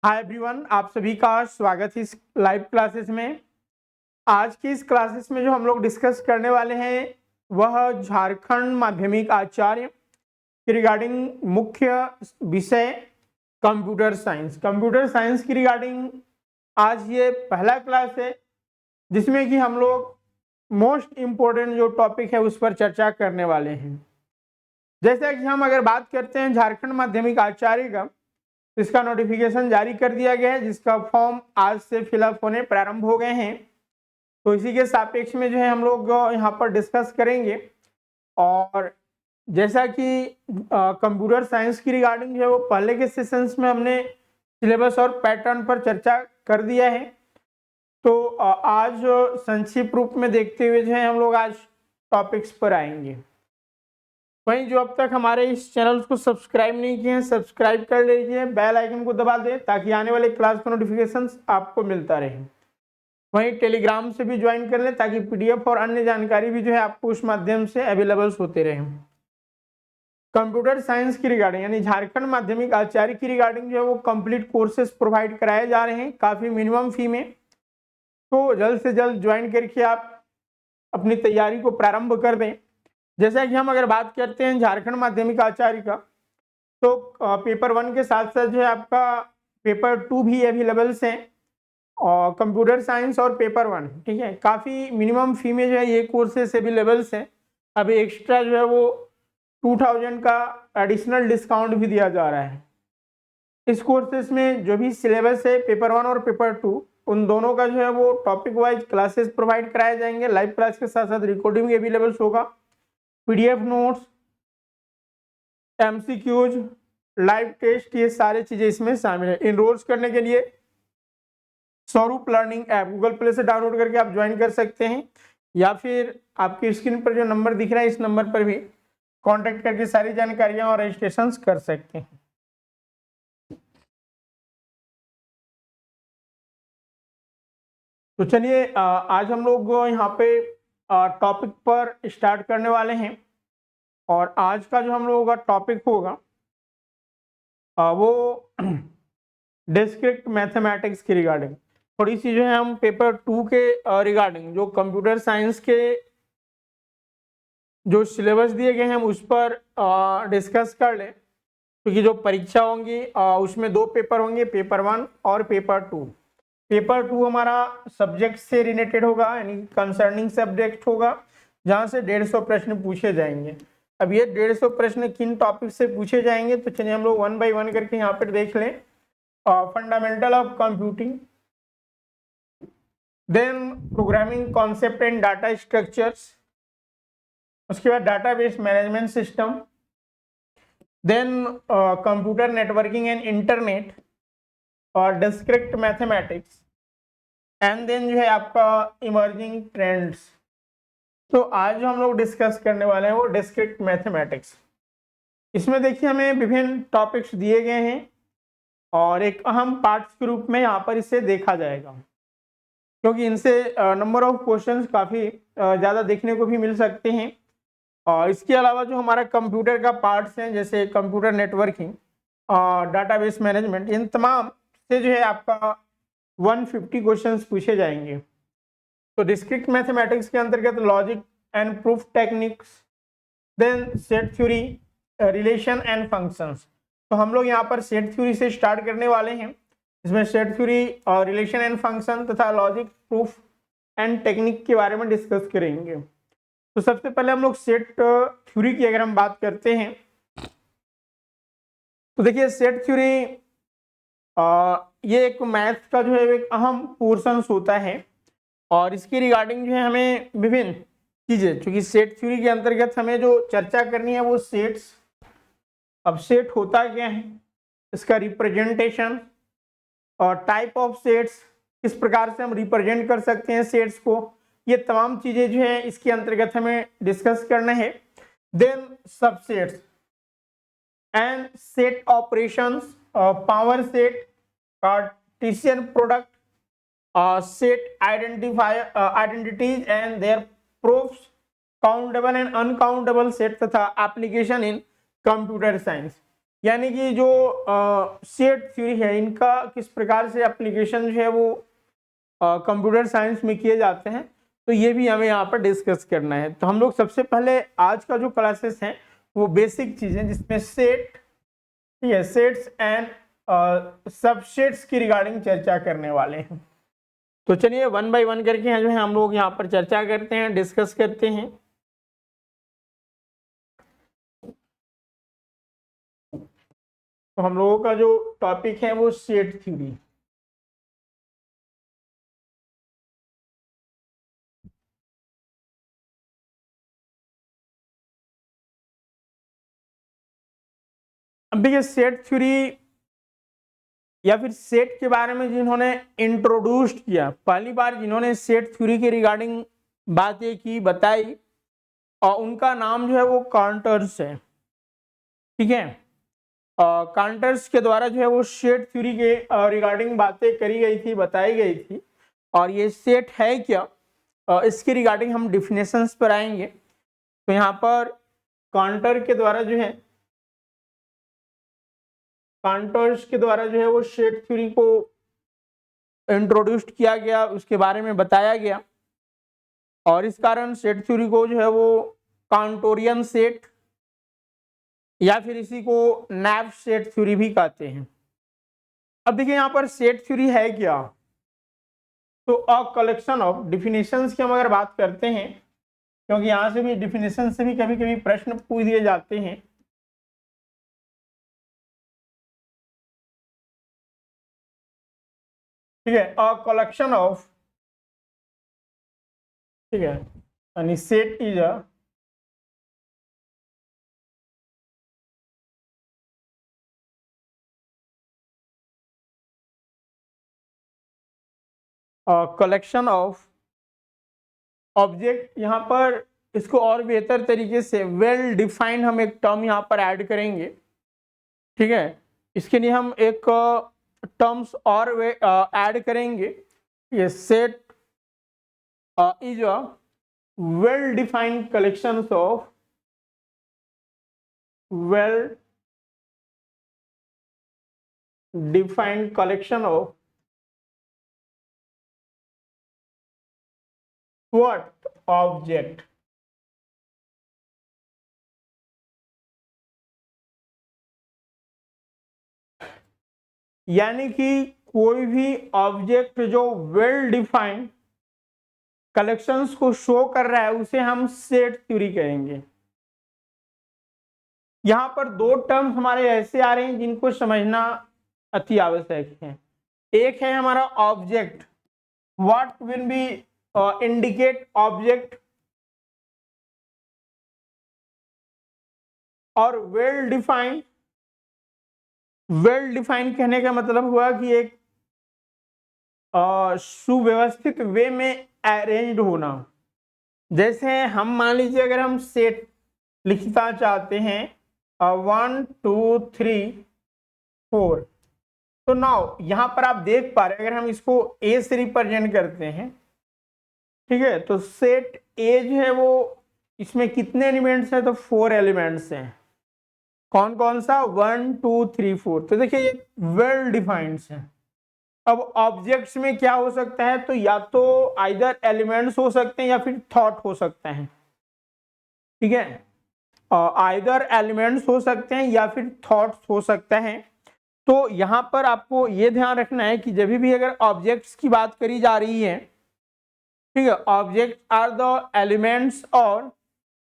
Hi everyone, आप सभी का स्वागत है इस लाइव क्लासेस में। आज की इस क्लासेस में जो हम लोग डिस्कस करने वाले हैं वह झारखंड माध्यमिक आचार्य के रिगार्डिंग मुख्य विषय कंप्यूटर साइंस। कंप्यूटर साइंस की रिगार्डिंग आज ये पहला क्लास है जिसमें कि हम लोग मोस्ट इम्पोर्टेंट जो टॉपिक है उस पर चर्चा करने वाले हैं। जैसा कि हम अगर बात करते हैं झारखंड माध्यमिक आचार्य का, इसका नोटिफिकेशन जारी कर दिया गया है जिसका फॉर्म आज से फिलअप होने प्रारंभ हो गए हैं। तो इसी के सापेक्ष में जो है हम लोग यहाँ पर डिस्कस करेंगे। और जैसा कि कंप्यूटर साइंस की रिगार्डिंग जो है वो पहले के सेशंस में हमने सिलेबस और पैटर्न पर चर्चा कर दिया है। तो आज संक्षिप्त रूप में देखते हुए जो है हम लोग आज टॉपिक्स पर आएंगे। वहीं जो अब तक हमारे इस चैनल को सब्सक्राइब नहीं किए हैं, सब्सक्राइब कर लीजिए, बेल आइकन को दबा दें ताकि आने वाले क्लास का नोटिफिकेशंस आपको मिलता रहे। वहीं टेलीग्राम से भी ज्वाइन कर लें ताकि पीडीएफ और अन्य जानकारी भी जो है आपको उस माध्यम से अवेलेबल होते रहे। कंप्यूटर साइंस की रिगार्डिंग यानी झारखंड माध्यमिक आचार्य की रिगार्डिंग जो है वो कंप्लीट कोर्सेज प्रोवाइड कराए जा रहे हैं काफ़ी मिनिमम फी में। तो जल्द से जल्द ज्वाइन करके आप अपनी तैयारी को प्रारंभ कर दें। जैसा कि हम अगर बात करते हैं झारखंड माध्यमिक आचार्य का, तो पेपर 1 के साथ साथ जो है आपका पेपर 2 भी अवेलेबल है और कंप्यूटर साइंस और पेपर 1, ठीक है, काफ़ी मिनिमम फी में जो है ये कोर्सेस अवेलेबल हैं। अभी एक्स्ट्रा जो है वो 2000 का एडिशनल डिस्काउंट भी दिया जा रहा है। इस कोर्सेस में जो भी सिलेबस है पेपर 1 और पेपर 2 उन दोनों का जो है वो टॉपिक वाइज क्लासेस प्रोवाइड कराए जाएंगे। लाइव क्लास के साथ साथ रिकॉर्डिंग भी अवेलेबल होगा, PDF notes, MCQs, live test, ये सारी चीजें इसमें शामिल है। इनरोल्स करने के लिए स्वरूप लर्निंग ऐप गूगल प्ले से डाउनलोड करके आप ज्वाइन कर सकते हैं या फिर आपकी स्क्रीन पर जो नंबर दिख रहा है इस नंबर पर भी कांटेक्ट करके सारी जानकारियां और रजिस्ट्रेशन कर सकते हैं। तो चलिए आज हम लोग यहाँ पे टॉपिक पर स्टार्ट करने वाले हैं और आज का जो हम लोगों का टॉपिक होगा वो डिस्क्रीट मैथमेटिक्स की रिगार्डिंग थोड़ी सी जो है हम पेपर 2 के रिगार्डिंग जो कंप्यूटर साइंस के जो सिलेबस दिए गए हैं हम उस पर डिस्कस कर लें, क्योंकि जो परीक्षा होंगी उसमें 2 पेपर होंगे, पेपर 1 और पेपर 2। पेपर 2 हमारा सब्जेक्ट से रिलेटेड होगा यानी कंसर्निंग सब्जेक्ट होगा जहाँ से 150 प्रश्न पूछे जाएंगे। अब ये 150 प्रश्न किन टॉपिक से पूछे जाएंगे तो चलिए हम लोग 1 बाय 1 करके यहाँ पर देख लें। Fundamental of computing, then programming concept and data structures, उसके बाद database management system, then computer networking and internet और डिस्क्रीट मैथमेटिक्स, एंड देन जो है आपका इमर्जिंग ट्रेंड्स। तो आज जो हम लोग डिस्कस करने वाले हैं वो डिस्क्रीट मैथमेटिक्स। इसमें देखिए हमें विभिन्न टॉपिक्स दिए गए हैं और एक अहम पार्ट्स के रूप में यहाँ पर इसे देखा जाएगा, क्योंकि इनसे नंबर ऑफ क्वेश्चंस काफ़ी ज़्यादा देखने को भी मिल सकते हैं। और इसके अलावा जो हमारा कंप्यूटर का पार्ट्स हैं जैसे कंप्यूटर नेटवर्किंग और डाटाबेस मैनेजमेंट, इन तमाम से जो है आपका 150 क्वेश्चंस पूछे जाएंगे। तो डिस्क्रीट मैथमेटिक्स के अंतर्गत logic and proof techniques, then set theory, relation and functions. तो हम लोग यहाँ पर सेट थ्योरी से स्टार्ट करने वाले हैं। इसमें सेट थ्योरी और रिलेशन एंड फंक्शन तथा लॉजिक प्रूफ एंड टेक्निक के बारे में डिस्कस करेंगे। तो सबसे पहले हम लोग सेट थ्योरी की अगर हम बात करते हैं तो देखिए सेट थ्योरी ये एक मैथ का जो है एक अहम पोर्शन होता है और इसकी रिगार्डिंग जो है हमें विभिन्न चीज़ें, क्योंकि सेट थ्योरी के अंतर्गत हमें जो चर्चा करनी है वो सेट्स। अब सेट होता क्या है, इसका रिप्रेजेंटेशन और टाइप ऑफ सेट्स, किस प्रकार से हम रिप्रेजेंट कर सकते हैं सेट्स को, ये तमाम चीज़ें जो है इसके अंतर्गत हमें डिस्कस करना है। Then subsets and set operations, power set, Cartesian product, set identities and their proofs, countable and uncountable set तथा एप्लीकेशन इन कंप्यूटर साइंस। यानी कि जो सेट थ्योरी है इनका किस प्रकार से एप्लीकेशन जो है वो कंप्यूटर साइंस में किए जाते हैं, तो ये भी हमें यहाँ पर डिस्कस करना है। तो हम लोग सबसे पहले आज का जो क्लासेस हैं वो बेसिक चीज़ें जिसमें सेट, ये सेट्स एंड सबसेट्स की रिगार्डिंग चर्चा करने वाले हैं। तो चलिए वन बाय वन करके जो है हम लोग यहाँ पर चर्चा करते हैं, डिस्कस करते हैं। तो हम लोगों का जो टॉपिक है वो सेट थ्योरी। अब देखिए सेट थ्योरी या फिर सेट के बारे में जिन्होंने इंट्रोड्यूस किया, पहली बार जिन्होंने सेट थ्योरी के रिगार्डिंग बातें की, बताई, और उनका नाम जो है वो कांटर्स है। ठीक है, कांटर्स के द्वारा जो है वो सेट थ्योरी के रिगार्डिंग बातें करी गई थी, बताई गई थी। और ये सेट है क्या, इसके रिगार्डिंग हम डिफिनेशंस पर आएंगे। तो यहाँ पर कांटर के द्वारा जो है, कांटर्स के द्वारा जो है वो सेट थ्योरी को इंट्रोड्यूस किया गया, उसके बारे में बताया गया, और इस कारण सेट थ्योरी को जो है वो कांटोरियन सेट या फिर इसी को नैप सेट थ्योरी भी कहते हैं। अब देखिए यहाँ पर सेट थ्योरी है क्या, तो अ कलेक्शन ऑफ डिफिनेशंस की हम अगर बात करते हैं, क्योंकि यहाँ से भी डिफिनेशन से भी कभी कभी प्रश्न पूछ दिए जाते हैं। ठीक है, अ कलेक्शन ऑफ, ठीक है, यानी set is a collection of object. यहाँ पर इसको और बेहतर तरीके से वेल डिफाइंड हम एक टर्म यहाँ पर ऐड करेंगे। ठीक है, इसके लिए हम एक टर्म्स और ऐड करेंगे। ये set is a well defined collections of, well defined collection of what object. यानी कि कोई भी ऑब्जेक्ट जो वेल डिफाइंड कलेक्शंस को शो कर रहा है उसे हम सेट थ्योरी कहेंगे। यहां पर दो टर्म हमारे ऐसे आ रहे हैं जिनको समझना अति आवश्यक है। एक है हमारा object, what will be indicate object, और वेल डिफाइंड। वेल डिफाइंड कहने का मतलब हुआ कि एक सुव्यवस्थित वे में अरेंज्ड होना। जैसे हम मान लीजिए अगर हम सेट लिखना चाहते हैं 1 2 3 4, तो नाउ यहां पर आप देख पा रहे हैं अगर हम इसको ए से रिप्रेजेंट करते हैं, ठीक है, तो सेट ए जो है वो इसमें कितने एलिमेंट्स हैं, तो 4 एलिमेंट्स हैं। कौन कौन सा, 1 2 3 4। तो देखिए ये वेल डिफाइंड है। अब ऑब्जेक्ट्स में क्या हो सकता है, तो या तो आइदर एलिमेंट्स हो सकते हैं या फिर थॉट हो सकता है। ठीक है, आइदर एलिमेंट्स हो सकते हैं या फिर थॉट्स हो सकता है। तो यहां पर आपको यह ध्यान रखना है कि जब भी अगर ऑब्जेक्ट्स की बात करी जा रही है, ठीक है, ऑब्जेक्ट आर द एलिमेंट्स और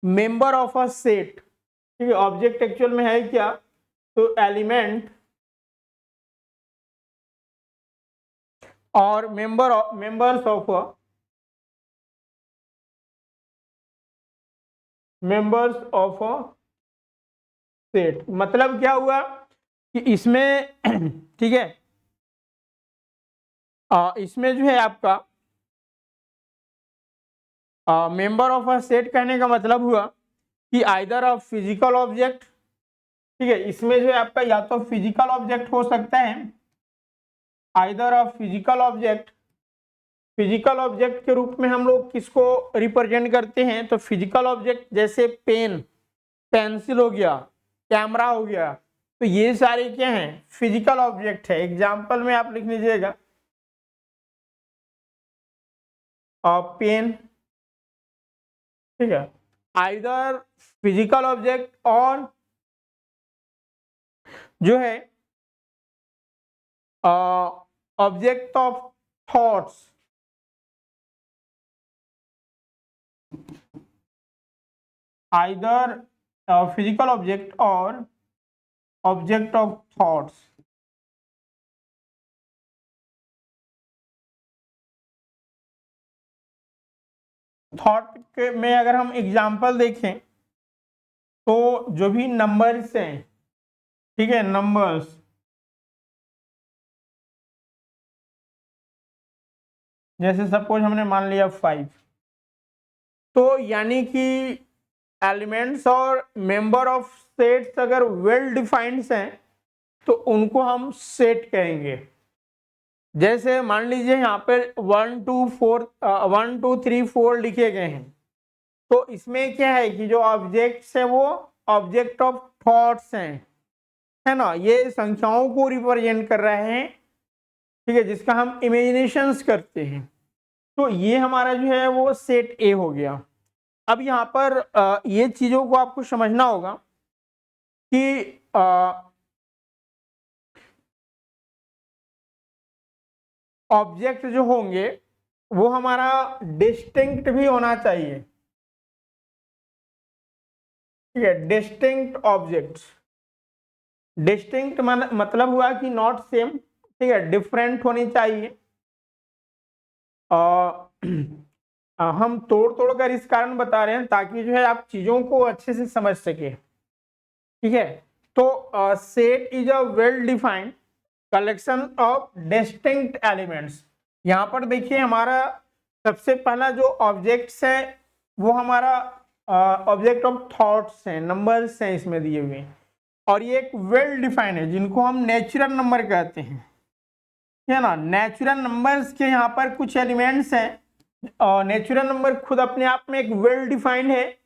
मेंबर ऑफ अ सेट। ठीक है, ऑब्जेक्ट एक्चुअल में है क्या, तो एलिमेंट और मेंबर्स ऑफ अ सेट। मतलब क्या हुआ कि इसमें ठीक है, इसमें जो है आपका मेंबर ऑफ अ सेट कहने का मतलब हुआ कि आइदर ऑफ फिजिकल ऑब्जेक्ट। ठीक है, इसमें जो है आपका या तो फिजिकल ऑब्जेक्ट हो सकता है, either of physical object. Physical object के रूप में हम लोग किसको रिप्रेजेंट करते हैं, तो फिजिकल ऑब्जेक्ट जैसे पेन, पेंसिल हो गया, कैमरा हो गया, तो ये सारे क्या हैं, फिजिकल ऑब्जेक्ट है। एग्जाम्पल में आप लिख लीजिएगा पेन, ठीक है, आइदर फिजिकल ऑब्जेक्ट और जो है object of thoughts, either physical object और ऑब्जेक्ट ऑफ थॉट्स। थॉट के में अगर हम एग्जाम्पल देखें तो जो भी नंबर्स हैं, ठीक है, नंबर्स, जैसे सपोज हमने मान लिया 5, तो यानी कि एलिमेंट्स और मेंबर ऑफ सेट्स अगर वेल डिफाइंड हैं तो उनको हम सेट कहेंगे। जैसे मान लीजिए यहाँ पे 1 2 3 4 लिखे गए हैं, तो इसमें क्या है कि जो ऑब्जेक्ट्स है वो ऑब्जेक्ट ऑफ थॉट्स हैं, है ना, ये संख्याओं को रिप्रेजेंट कर रहे हैं, ठीक है, जिसका हम इमेजिनेशंस करते हैं। तो ये हमारा जो है वो सेट ए हो गया। अब यहाँ पर ये चीजों को आपको समझना होगा कि ऑब्जेक्ट जो होंगे वो हमारा डिस्टिंक्ट भी होना चाहिए, ठीक है, डिस्टिंक्ट ऑब्जेक्ट्स। डिस्टिंक्ट मतलब हुआ कि नॉट सेम, ठीक है, डिफरेंट होनी चाहिए। हम तोड़ तोड़ कर इस कारण बता रहे हैं ताकि जो है आप चीजों को अच्छे से समझ सके, ठीक है। तो set is a well defined collection of distinct elements. यहाँ पर देखिए हमारा सबसे पहला जो ऑब्जेक्ट्स है वो हमारा ऑब्जेक्ट ऑफ थॉट्स हैं, नंबर्स हैं इसमें दिए हुए, और ये एक वेल डिफाइंड है जिनको हम नेचुरल नंबर कहते हैं, है ना। नेचुरल नंबर्स के यहाँ पर कुछ एलिमेंट्स हैं, नेचुरल नंबर खुद अपने आप में एक वेल डिफाइंड है,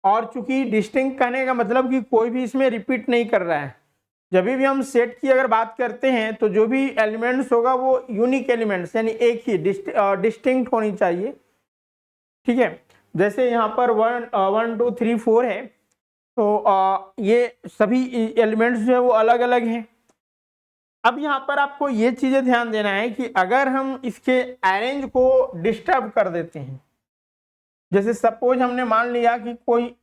और चूंकि डिस्टिंक्ट कहने का मतलब कि कोई भी इसमें रिपीट नहीं कर रहा है। जब भी हम सेट की अगर बात करते हैं तो जो भी एलिमेंट्स होगा वो यूनिक एलिमेंट्स यानी एक ही डिस्टिंक्ट होनी चाहिए, ठीक है। जैसे यहाँ पर 1 2 3 4 है, तो ये सभी एलिमेंट्स जो है वो अलग अलग हैं। अब यहाँ पर आपको ये चीजें ध्यान देना है कि अगर हम इसके अरेंज को डिस्टर्ब कर देते हैं, जैसे सपोज हमने मान लिया कि कोई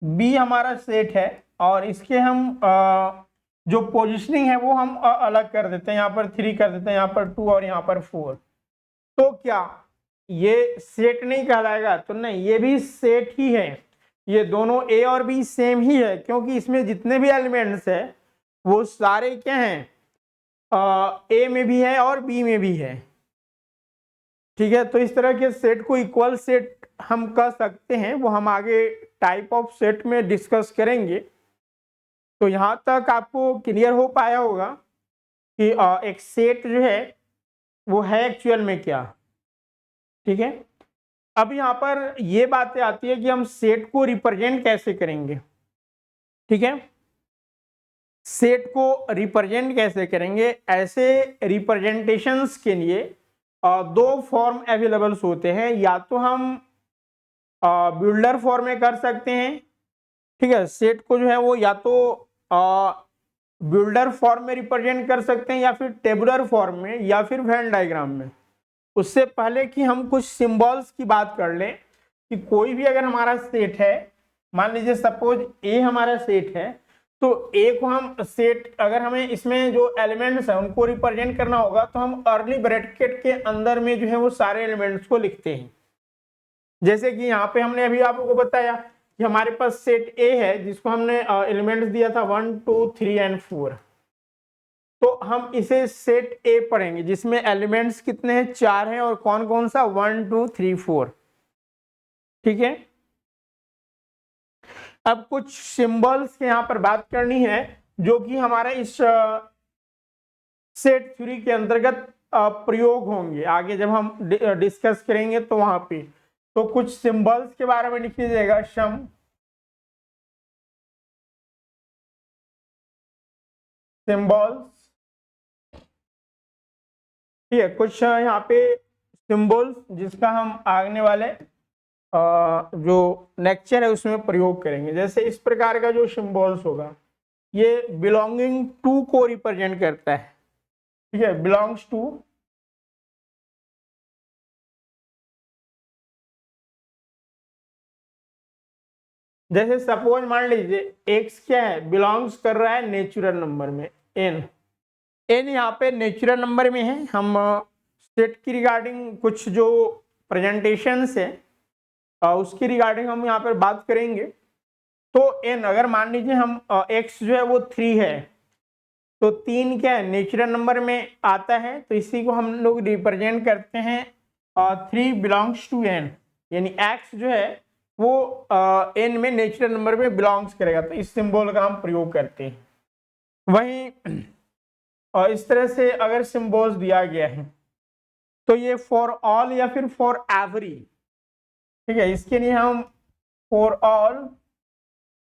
बी हमारा सेट है और इसके हम जो पोजिशनिंग है वो हम अलग कर देते हैं, यहाँ पर 3 कर देते हैं, यहाँ पर 2 और यहाँ पर 4, तो क्या ये सेट नहीं कहलाएगा? तो नहीं, ये भी सेट ही है। ये दोनों ए और बी सेम ही है क्योंकि इसमें जितने भी एलिमेंट्स है वो सारे क्या हैं, ए में भी है और बी में भी है, ठीक है। तो इस तरह के सेट को इक्वल सेट हम कह सकते हैं, वो हम आगे टाइप ऑफ सेट में डिस्कस करेंगे। तो यहाँ तक आपको क्लियर हो पाया होगा कि एक सेट जो है वो है एक्चुअल में क्या, ठीक है। अब यहाँ पर ये बातें आती है कि हम सेट को रिप्रेजेंट कैसे करेंगे, ठीक है। सेट को रिप्रेजेंट कैसे करेंगे, ऐसे रिप्रेजेंटेशंस के लिए दो फॉर्म अवेलेबल्स होते हैं। या तो हम बिल्डर फॉर्म में कर सकते हैं, ठीक है, सेट को जो है वो या तो बिल्डर फॉर्म में रिप्रेजेंट कर सकते हैं या फिर टेबुलर फॉर्म में या फिर वेन डायग्राम में। उससे पहले कि हम कुछ सिंबल्स की बात कर लें कि कोई भी अगर हमारा सेट है, मान लीजिए सपोज ए हमारा सेट है, तो ए को हम सेट, अगर हमें इसमें जो एलिमेंट्स हैं उनको रिप्रेजेंट करना होगा तो हम अर्ली ब्रैकेट के अंदर में जो है वो सारे एलिमेंट्स को लिखते हैं। जैसे कि यहाँ पे हमने अभी आपको बताया कि हमारे पास सेट ए है जिसको हमने एलिमेंट्स दिया था 1 2 3 एंड 4, तो हम इसे सेट ए पढ़ेंगे जिसमें एलिमेंट्स कितने हैं, 4 हैं, और कौन कौन सा, 1 2 3 4, ठीक है। अब कुछ सिंबल्स के यहाँ पर बात करनी है जो कि हमारा इस सेट थ्योरी के अंतर्गत प्रयोग होंगे आगे जब हम डिस्कस करेंगे तो वहां पे। तो कुछ सिंबल्स के बारे में लिख लीजिएगा, सम, सिंबल्स, ठीक है, कुछ यहाँ पे सिंबल्स जिसका हम आगने वाले जो लेक्चर है उसमें प्रयोग करेंगे। जैसे इस प्रकार का जो सिंबल्स होगा ये बिलोंगिंग टू को रिप्रेजेंट करता है, ठीक है, बिलोंग्स टू, जैसे सपोज मान लीजिए x क्या है, बिलोंग्स कर रहा है नेचुरल नंबर में n, n यहाँ पे नेचुरल नंबर में है। हम सेट की रिगार्डिंग कुछ जो प्रेजेंटेशंस है उसकी रिगार्डिंग हम यहाँ पर बात करेंगे। तो n अगर मान लीजिए हम x जो है वो 3 है, तो 3 क्या है, नेचुरल नंबर में आता है, तो इसी को हम लोग रिप्रेजेंट करते हैं 3 बिलोंग्स टू n, यानी x जो है वो n में नेचुरल नंबर में बिलोंग्स करेगा, तो इस सिंबल का हम प्रयोग करते हैं। वहीं इस तरह से अगर सिंबल्स दिया गया है तो ये फॉर ऑल या फिर फॉर एवरी, ठीक है, इसके लिए हम फॉर ऑल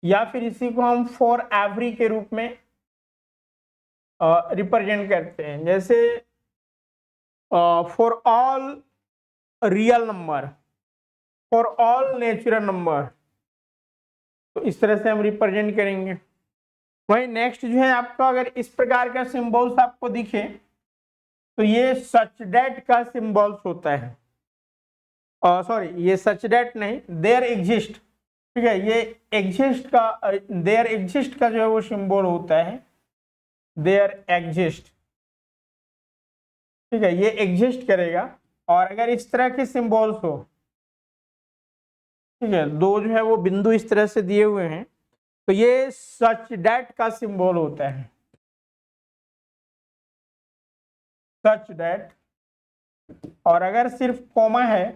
या फिर इसी को हम फॉर एवरी के रूप में रिप्रेजेंट करते हैं। जैसे for all real number, for all natural number, तो इस तरह से हम रिप्रेजेंट करेंगे। वही नेक्स्ट जो है आपका, अगर इस प्रकार का सिंबल्स आपको दिखे तो ये सच डेट का सिंबल्स होता है, सॉरी ये सच डेट नहीं, देयर एग्जिस्ट, ठीक है, ये एग्जिस्ट का, देयर एग्जिस्ट का जो है वो सिंबल होता है, देयर एग्जिस्ट, ठीक है, ये एग्जिस्ट करेगा। और अगर इस तरह के सिंबल्स हो, ठीक है, दो जो है वो बिंदु इस तरह से दिए हुए हैं, तो ये सच डेट का सिंबल होता है, सच डेट। और अगर सिर्फ कॉमा है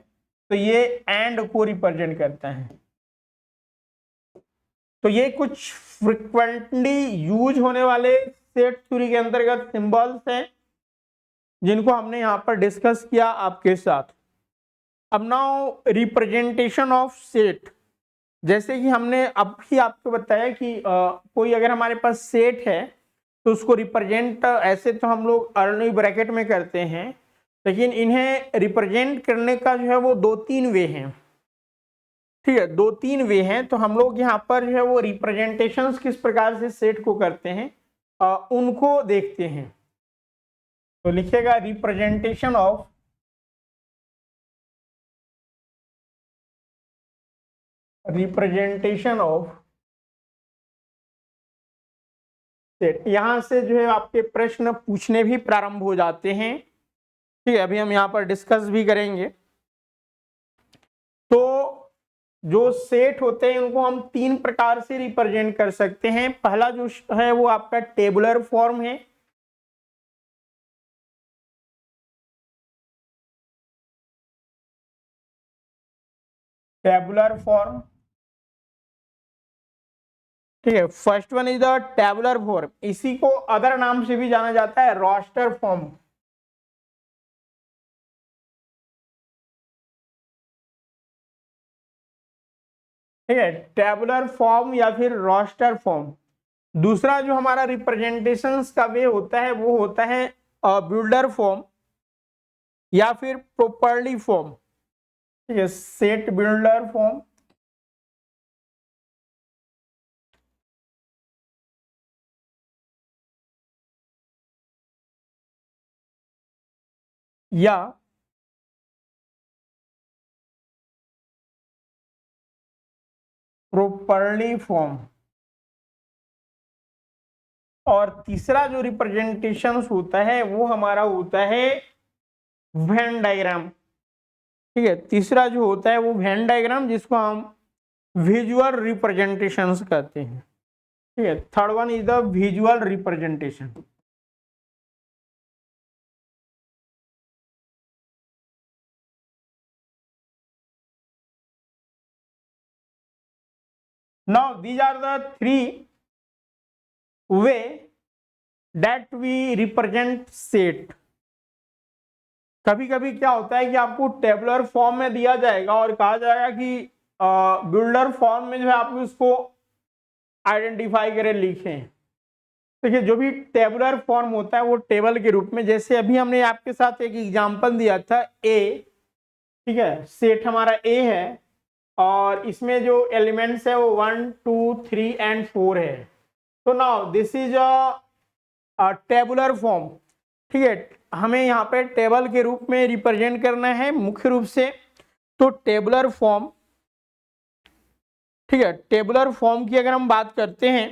तो ये एंड को रिप्रेजेंट करता है। तो ये कुछ फ्रिक्वेंटली यूज होने वाले सेट थ्योरी के अंतर्गत सिंबल्स हैं जिनको हमने यहाँ पर डिस्कस किया आपके साथ। अब नाउ रिप्रेजेंटेशन ऑफ सेट, जैसे कि हमने अब ही आपको बताया कि कोई अगर हमारे पास सेट है तो उसको रिप्रेजेंट ऐसे तो हम लोग अर्ली ब्रैकेट में करते हैं, लेकिन इन्हें रिप्रेजेंट करने का जो है वो 2-3 वे हैं, ठीक है, 2-3 वे हैं। तो हम लोग यहाँ पर जो है वो रिप्रेजेंटेशंस किस प्रकार से सेट को करते हैं उनको देखते हैं। तो लिखिएगा रिप्रेजेंटेशन ऑफ सेट। यहां से जो है आपके प्रश्न पूछने भी प्रारंभ हो जाते हैं, ठीक है, अभी हम यहाँ पर डिस्कस भी करेंगे। तो जो सेट होते हैं उनको हम 3 प्रकार से रिप्रेजेंट कर सकते हैं। पहला जो है वो आपका टेबुलर फॉर्म है, टेबुलर फॉर्म, ठीक है, first one is the tabular form, इसी को अदर नाम से भी जाना जाता है रोस्टर फॉर्म, ठीक है, टेबुलर फॉर्म या फिर रोस्टर फॉर्म। दूसरा जो हमारा रिप्रेजेंटेशंस का वे होता है वो होता है बिल्डर फॉर्म या फिर प्रॉपर्ली फॉर्म, ठीक है, सेट बिल्डर फॉर्म या प्रॉपर्ली फॉर्म। और तीसरा जो रिप्रेजेंटेशंस होता है वो हमारा होता है वेन डायग्राम, ठीक है, तीसरा जो होता है वो वेन डायग्राम जिसको हम विजुअल रिप्रेजेंटेशंस कहते हैं, ठीक है। Third one is the visual representation. Now these are the 3 way that we represent set. कभी कभी क्या होता है कि आपको टेबुलर फॉर्म में दिया जाएगा और कहा जाएगा कि बिल्डर फॉर्म में जो है आप उसको आइडेंटिफाई करें, लिखें, देखिए जो भी टेबुलर फॉर्म होता है वो टेबल के रूप में, जैसे अभी हमने आपके साथ एक एग्जांपल दिया था ए, ठीक है, सेट हमारा ए है और इसमें जो एलिमेंट्स है वो 1 2 3 एंड 4 है। तो now this is a tabular form, ठीक है, हमें यहाँ पे टेबल के रूप में रिप्रेजेंट करना है मुख्य रूप से। तो टेबुलर फॉर्म, ठीक है, टेबुलर फॉर्म की अगर हम बात करते हैं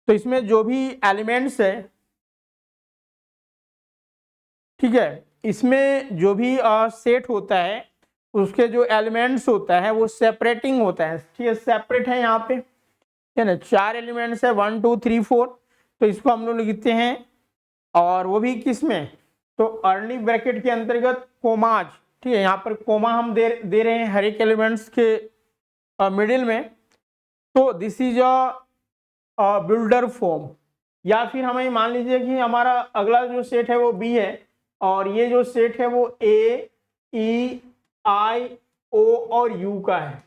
तो इसमें जो भी एलिमेंट्स है, ठीक है, इसमें जो भी सेट होता है उसके जो एलिमेंट्स होता है वो सेपरेटिंग होता है, ठीक है, सेपरेट है यहाँ पे, है ना, 4 एलिमेंट्स है 1 2 3 4, तो इसको हम लोग लिखते हैं और वो भी किस में, तो अर्ली ब्रैकेट के अंतर्गत कोमाज, ठीक है, यहाँ पर कोमा हम दे रहे हैं हर एक एलिमेंट्स के मिडिल में। तो this is a builder form. या फिर हमें मान लीजिए कि हमारा अगला जो सेट है वो बी है और ये जो सेट है वो ए ई आई ओ और यू का है,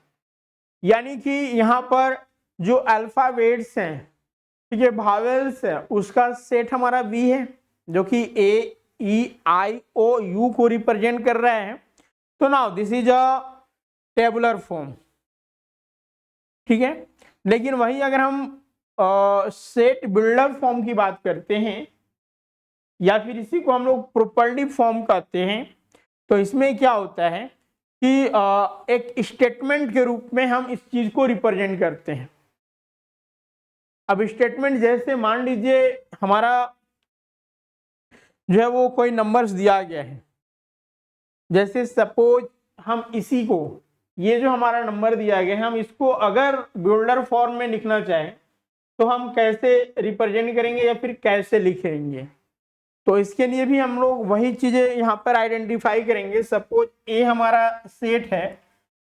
यानी कि यहाँ पर जो अल्फाबेट्स हैं, ठीक है, भावेल्स है, उसका सेट हमारा बी है जो कि ए ई आई ओ यू को रिप्रेजेंट कर रहा है। तो now this is a tabular form, ठीक है। लेकिन वही अगर हम सेट बिल्डर फॉर्म की बात करते हैं या फिर इसी को हम लोग प्रॉपर्टी फॉर्म कहते हैं, तो इसमें क्या होता है कि एक स्टेटमेंट के रूप में हम इस चीज को रिप्रेजेंट करते हैं। अब स्टेटमेंट जैसे मान लीजिए हमारा जो है वो कोई नंबर्स दिया गया है, जैसे सपोज हम इसी को, ये जो हमारा नंबर दिया गया है, हम इसको अगर बिल्डर फॉर्म में लिखना चाहें तो हम कैसे रिप्रेजेंट करेंगे या फिर कैसे लिखेंगे। तो इसके लिए भी हम लोग वही चीजें यहाँ पर आइडेंटिफाई करेंगे। सपोज ए हमारा सेट है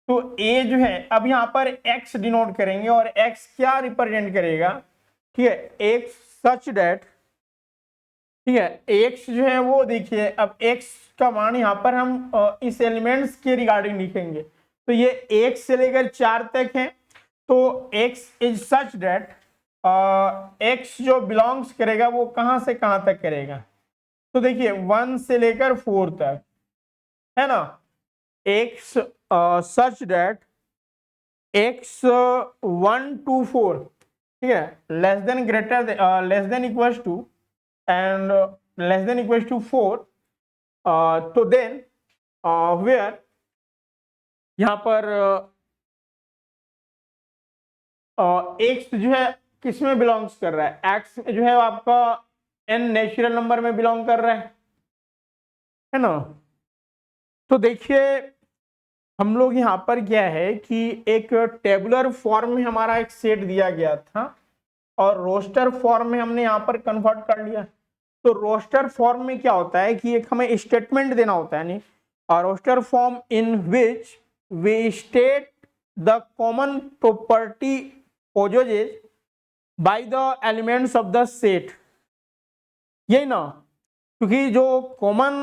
तो ए जो है अब यहाँ पर एक्स डिनोट करेंगे और एक्स क्या रिप्रेजेंट करेगा, ठीक है, एक्स सच डेट, ठीक है, एक्स जो है वो देखिए अब एक्स का मान यहाँ पर हम इस एलिमेंट्स के रिगार्डिंग लिखेंगे तो ये एक से लेकर 4 तक है। तो x is such that x जो बिलोंग्स करेगा वो कहां से कहां तक करेगा, तो देखिए 1 से लेकर 4 तक, है ना, x such that x 1 to 4, ठीक है, less than greater less than equals to and less than equals to 4, तो देन वेयर यहाँ पर एक्स जो है किस में बिलोंग्स कर रहा है, एक्स जो है आपका एन नेचुरल नंबर में बिलोंग कर रहा है ना। तो देखिए हम लोग यहाँ पर क्या है कि एक टेबुलर फॉर्म में हमारा एक सेट दिया गया था और रोस्टर फॉर्म में हमने यहाँ पर कन्वर्ट कर लिया। तो रोस्टर फॉर्म में क्या होता है कि एक हमें स्टेटमेंट देना होता है, नहीं, और roster form in which we state the common property possessed by the elements of the set, यही ना, क्योंकि जो कॉमन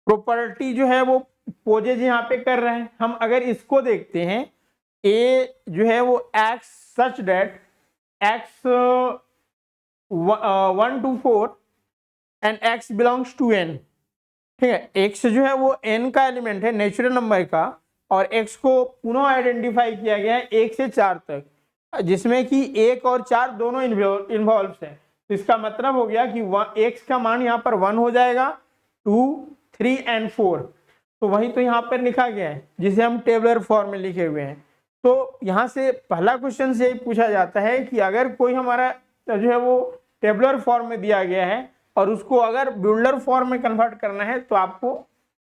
प्रॉपर्टी जो है वो पोजेज यहाँ पे कर रहे हैं। हम अगर इसको देखते हैं ए जो है वो x such that x 1 to 4 and x belongs to N, ठीक है, एक्स जो है वो एन का एलिमेंट है नेचुरल नंबर का और एक्स को पुनः आइडेंटिफाई किया गया है 1 से 4 तक, जिसमें कि 1 और 4 दोनों इन्वॉल्व है। तो इसका मतलब हो गया कि एक्स का मान यहाँ पर 1 हो जाएगा, 2 3 एंड 4, तो वही तो यहाँ पर लिखा गया है जिसे हम टेबुलर फॉर्म में लिखे हुए हैं। तो यहाँ से पहला क्वेश्चन से पूछा जाता है कि अगर कोई हमारा जो है वो टेबुलर फॉर्म में दिया गया है और उसको अगर बिल्डर फॉर्म में कन्वर्ट करना है तो आपको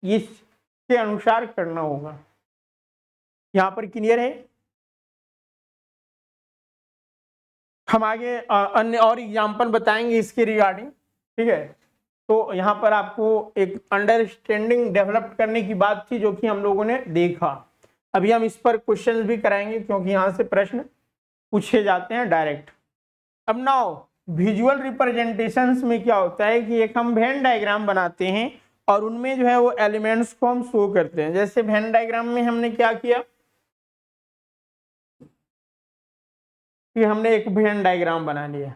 इसके अनुसार करना होगा। यहाँ पर क्लियर है। हम आगे अन्य और एग्जाम्पल बताएंगे इसके रिगार्डिंग, ठीक है। तो यहाँ पर आपको एक अंडरस्टैंडिंग डेवलप करने की बात थी जो कि हम लोगों ने देखा। अभी हम इस पर क्वेश्चंस भी कराएंगे क्योंकि यहाँ से प्रश्न पूछे जाते हैं डायरेक्ट। अब नाउ विजुअल रिप्रेजेंटेशंस में क्या होता है कि एक हम वेन डायग्राम बनाते हैं और उनमें जो है वो एलिमेंट्स को हम शो करते हैं। जैसे वेन डायग्राम में हमने क्या किया कि हमने एक वेन डायग्राम बना लिया,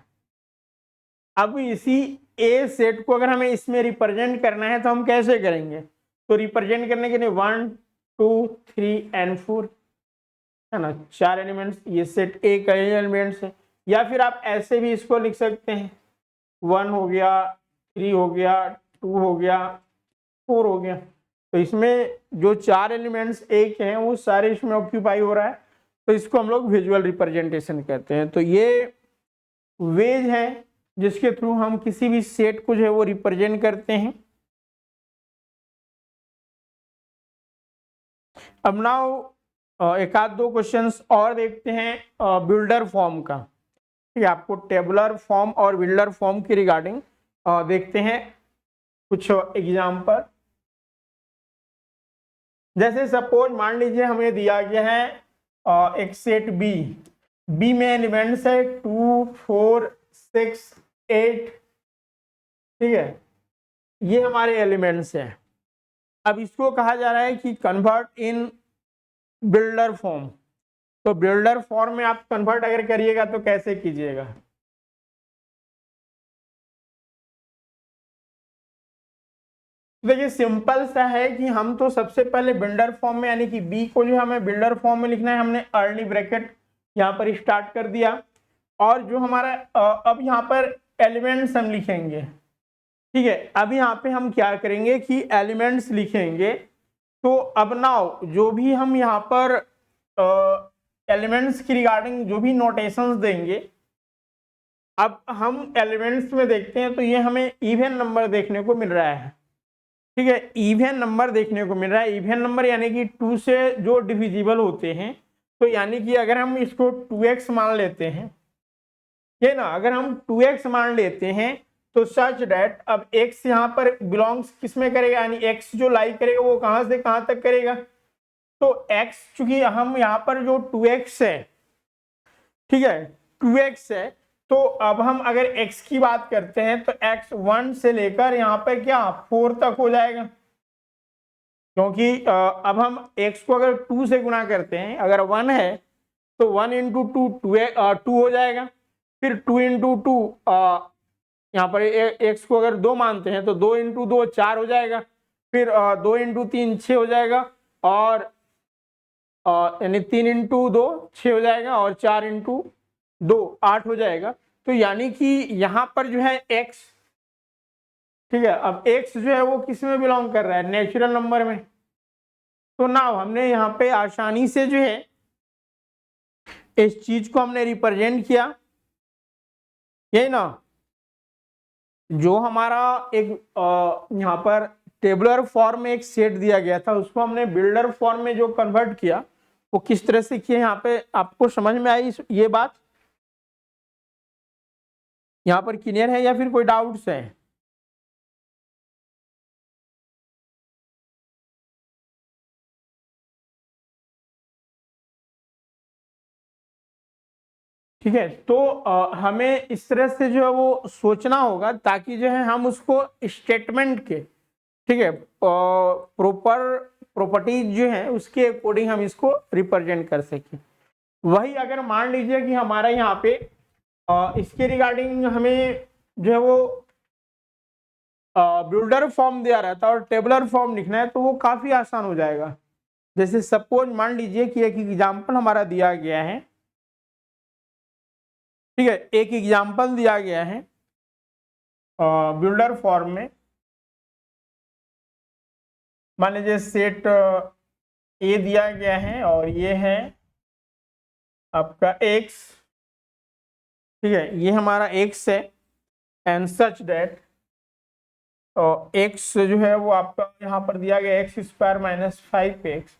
अब इसी ए सेट को अगर हमें इसमें रिप्रेजेंट करना है तो हम कैसे करेंगे? तो रिप्रेजेंट करने के लिए 1 2 3 एंड 4 है ना, 4 एलिमेंट्स, ये सेट ए का एलिमेंट्स है। या फिर आप ऐसे भी इसको लिख सकते हैं, 1 हो गया, 3 हो गया, 2 हो गया, 4 हो गया। तो इसमें जो 4 एलिमेंट्स ए के हैं वो सारे इसमें ऑक्यूपाई हो रहा है, तो इसको हम लोग विजुअल रिप्रेजेंटेशन कहते हैं। तो ये वेज है जिसके थ्रू हम किसी भी सेट को जो है वो रिप्रेजेंट करते हैं। अब नाउ एक आध दो क्वेश्चंस और देखते हैं बिल्डर फॉर्म का। ठीक है, आपको टेबुलर फॉर्म और बिल्डर फॉर्म की रिगार्डिंग देखते हैं कुछ एग्जाम्पल। जैसे सपोज मान लीजिए हमें दिया गया है एक सेट बी में एलिमेंट्स है 2 4 6 8। ठीक है, ये हमारे एलिमेंट्स हैं। अब इसको कहा जा रहा है कि कन्वर्ट इन बिल्डर फॉर्म। तो बिल्डर फॉर्म में आप कन्वर्ट अगर करिएगा तो कैसे कीजिएगा? देखिए सिंपल सा है कि हम तो सबसे पहले बिल्डर फॉर्म में, यानी कि बी को जो हमें बिल्डर फॉर्म में लिखना है, हमने अर्ली ब्रैकेट यहाँ पर स्टार्ट कर दिया। और जो हमारा अब यहाँ पर एलिमेंट्स हम लिखेंगे। ठीक है, अब यहाँ पे हम क्या करेंगे कि एलिमेंट्स लिखेंगे। तो अब नाउ जो भी हम यहाँ पर एलिमेंट्स की रिगार्डिंग जो भी नोटेशंस देंगे, अब हम एलिमेंट्स में देखते हैं तो ये हमें इवन नंबर देखने को मिल रहा है। ठीक है, इवन नंबर देखने को मिल रहा है। इवन नंबर यानी कि 2 से जो डिविजिबल होते हैं, तो यानी कि अगर हम इसको 2x मान लेते हैं, ये ना, अगर हम 2x मान लेते हैं तो सच डेट अब x यहाँ पर बिलोंग्स किस में करेगा, यानी x जो लाई करेगा वो कहां से कहां तक करेगा। तो x चूंकि हम यहाँ पर जो 2x है, ठीक है 2x है, तो अब हम अगर x की बात करते हैं तो x 1 से लेकर यहाँ पर क्या 4 तक हो जाएगा। क्योंकि अब हम x को अगर 2 से गुणा करते हैं, अगर 1 है तो 1 इंटू 2 हो जाएगा। फिर 2 इंटू 2 यहाँ पर x को अगर 2 मानते हैं तो 2 इंटू 2 4 हो जाएगा। फिर 2 इंटू 3 6 हो जाएगा, और यानी 3 इंटू 2 6 हो जाएगा, और 4 इंटू 2 8 हो जाएगा। तो यानी कि यहाँ पर जो है x, ठीक है, अब x जो है वो किस में बिलोंग कर रहा है, नेचुरल नंबर में। तो नाउ हमने यहाँ पे आसानी से जो है इस चीज को हमने रिप्रेजेंट किया। यही ना, जो हमारा एक यहाँ पर टेबुलर फॉर्म में एक सेट दिया गया था, उसको हमने बिल्डर फॉर्म में जो कन्वर्ट किया वो किस तरह से किया, यहाँ पे आपको समझ में आई ये बात? यहाँ पर क्लियर है या फिर कोई डाउट्स है? ठीक है, तो हमें इस तरह से जो है वो सोचना होगा ताकि जो है हम उसको स्टेटमेंट के, ठीक है, प्रॉपर प्रॉपर्टीज जो है उसके अकॉर्डिंग हम इसको रिप्रेजेंट कर सकें। वही अगर मान लीजिए कि हमारा यहाँ पे इसके रिगार्डिंग हमें जो है वो बिल्डर फॉर्म दिया रहता है और टेबुलर फॉर्म लिखना है, तो वो काफी आसान हो जाएगा। जैसे सपोज मान लीजिए कि एक एग्जाम्पल हमारा दिया गया है। ठीक है, एक एग्जाम्पल दिया गया है बिल्डर फॉर्म में। मान लीजिए सेट ए दिया गया है और ये है आपका x। ठीक है, ये हमारा x है, एंड सच डेट x जो है वो आपका यहाँ पर दिया गया x square minus 5x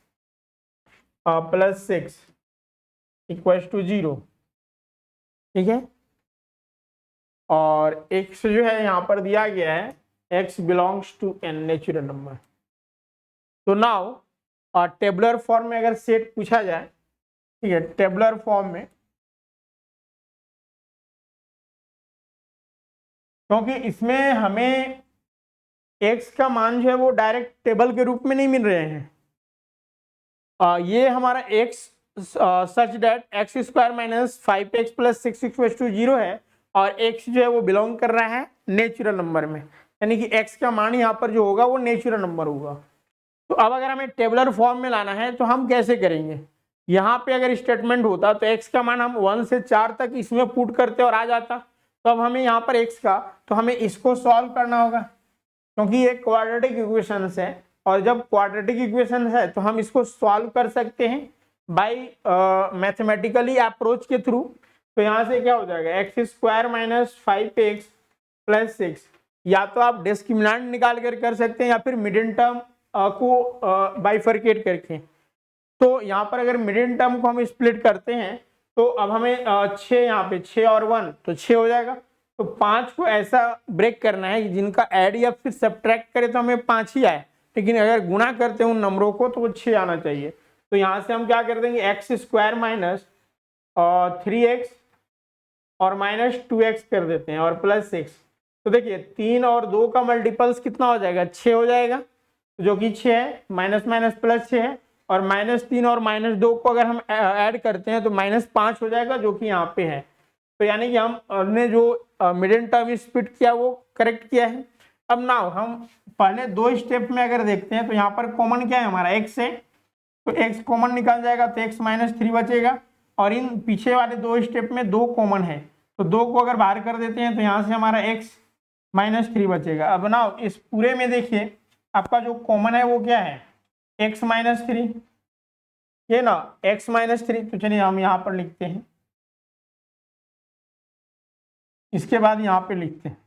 plus 6 equals to 0। ठीक है, और x जो है यहाँ पर दिया गया है x belongs to N natural number. तो नाउ टेबुलर फॉर्म में अगर सेट पूछा जाए, ठीक है, टेबुलर फॉर्म में, क्योंकि इसमें हमें x का मान जो है वो डायरेक्ट टेबल के रूप में नहीं मिल रहे हैं। ये हमारा x such that x square minus 5x plus 6 equals to 0 है, और x जो है वो बिलोंग कर रहा है नेचुरल नंबर में, यानी कि x का मान यहाँ पर जो होगा वो नेचुरल नंबर होगा। तो अब अगर हमें टेबुलर फॉर्म में लाना है तो हम कैसे करेंगे, यहाँ पे अगर स्टेटमेंट होता तो x का मान हम 1 से 4 तक इसमें पुट करते और आ जाता। तो अब हमें यहाँ पर x का, तो हमें इसको सॉल्व करना होगा क्योंकि ये क्वाड्रेटिक इक्वेशन है, और जब क्वाड्रेटिक इक्वेशन है तो हम इसको सॉल्व कर सकते हैं बाय मैथमेटिकली अप्रोच के थ्रू। तो यहाँ से क्या हो जाएगा, x square minus 5x plus 6, या तो आप डिस्क्रिमिनेंट निकाल कर सकते हैं या फिर मिडिल टर्म को बाइफरकेट करके। तो यहाँ पर अगर मिडिल टर्म को हम स्प्लिट करते हैं तो अब हमें 6, यहाँ पे 6 और 1 तो 6 हो जाएगा। तो 5 को ऐसा ब्रेक करना है कि जिनका ऐड या फिर सब्ट्रैक्ट करें तो हमें 5 ही आए, लेकिन अगर गुणा करते हैं उन नंबरों को तो वो 6 आना चाहिए। तो यहाँ से हम क्या कर देंगे, एक्स स्क्वायर माइनस 3x और माइनस 2x कर देते हैं और प्लस 6। तो देखिए 3 और 2 का मल्टीपल्स कितना हो जाएगा, 6 हो जाएगा, जो कि 6 है, माइनस माइनस प्लस 6 है, और -3 और -2 को अगर हम ऐड करते हैं तो -5 हो जाएगा, जो कि यहाँ पे है। तो यानी कि हमने जो मिडिल टर्म स्प्लिट किया वो करेक्ट किया है। अब नाउ हम पहले 2 स्टेप में अगर देखते हैं तो यहाँ पर कॉमन क्या है हमारा, x है, तो x कॉमन निकल जाएगा तो x -3 बचेगा, और इन पीछे वाले 2 स्टेप में 2 कॉमन है तो 2 को अगर बाहर कर देते हैं तो यहाँ से हमारा x -3 बचेगा। अब नाउ इस पूरे में देखिए आपका जो कॉमन है वो क्या है, x -3, ये ना x -3। तो चलिए हम यहाँ पर लिखते हैं, इसके बाद यहाँ पे लिखते हैं,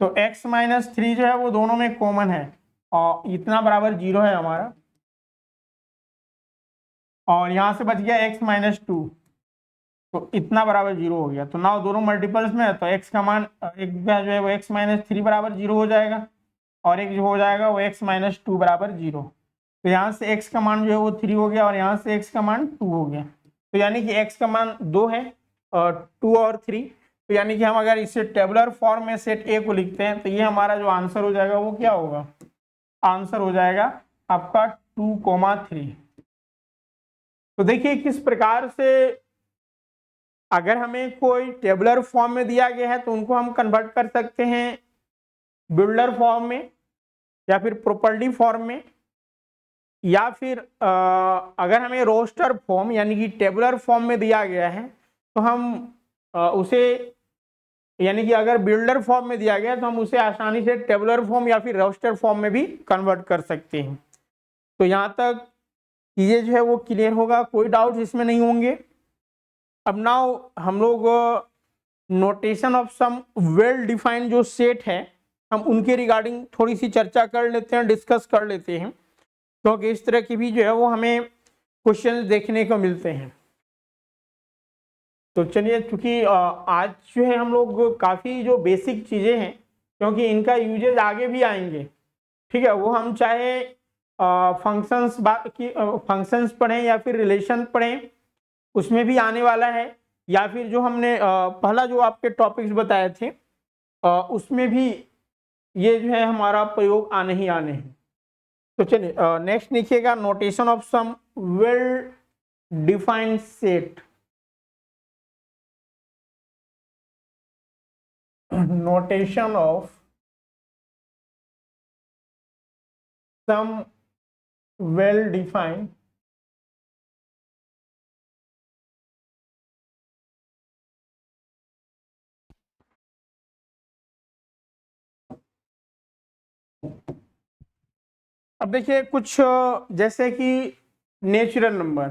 तो x -3 जो है वो दोनों में कॉमन है और इतना बराबर 0 है हमारा, और यहाँ से बच गया x -2, तो इतना बराबर 0 हो गया। तो ना दोनों मल्टीपल्स में है तो x का मान एक जो है वो x -3 बराबर 0 हो जाएगा, और एक जो हो जाएगा वो x -2 बराबर 0। तो यहाँ से x का मान जो है वो 3 हो गया और यहाँ से x का मान 2 हो गया। तो यानी कि x का मान 2 है और 2 और 3। तो यानी कि हम अगर इसे टेबुलर फॉर्म में सेट ए को लिखते हैं तो ये हमारा जो आंसर हो जाएगा वो क्या होगा, आंसर हो जाएगा आपका 2,3। तो देखिए किस प्रकार से अगर हमें कोई टेबुलर फॉर्म में दिया गया है तो उनको हम कन्वर्ट कर सकते हैं बिल्डर फॉर्म में या फिर प्रॉपर्टी फॉर्म में, या फिर अगर हमें रोस्टर फॉर्म यानी कि टेबुलर फॉर्म में दिया गया है तो हम उसे, यानी कि अगर बिल्डर फॉर्म में दिया गया तो हम उसे आसानी से टेबुलर फॉर्म या फिर रोस्टर फॉर्म में भी कन्वर्ट कर सकते हैं। तो यहाँ तक चीज़ें जो है वो क्लियर होगा, कोई डाउट इसमें नहीं होंगे। अब नाउ हम लोग notation of some well defined जो सेट है हम उनके रिगार्डिंग थोड़ी सी चर्चा कर लेते हैं, डिस्कस कर लेते हैं, क्योंकि इस तरह की भी जो है वो हमें क्वेश्चन देखने को मिलते हैं। तो चलिए, चूंकि आज जो है हम लोग काफ़ी जो बेसिक चीज़ें हैं, क्योंकि इनका यूजेज आगे भी आएंगे, ठीक है, वो हम चाहे फंक्शंस फंक्शंस पढ़ें या फिर रिलेशन पढ़ें उसमें भी आने वाला है, या फिर जो हमने पहला जो आपके टॉपिक्स बताए थे उसमें भी ये जो है हमारा प्रयोग आने ही आने हैं। तो चलिए नेक्स्ट लिखिएगा, notation of some well defined set. notation of some well defined अब देखिए कुछ जैसे कि नेचुरल नंबर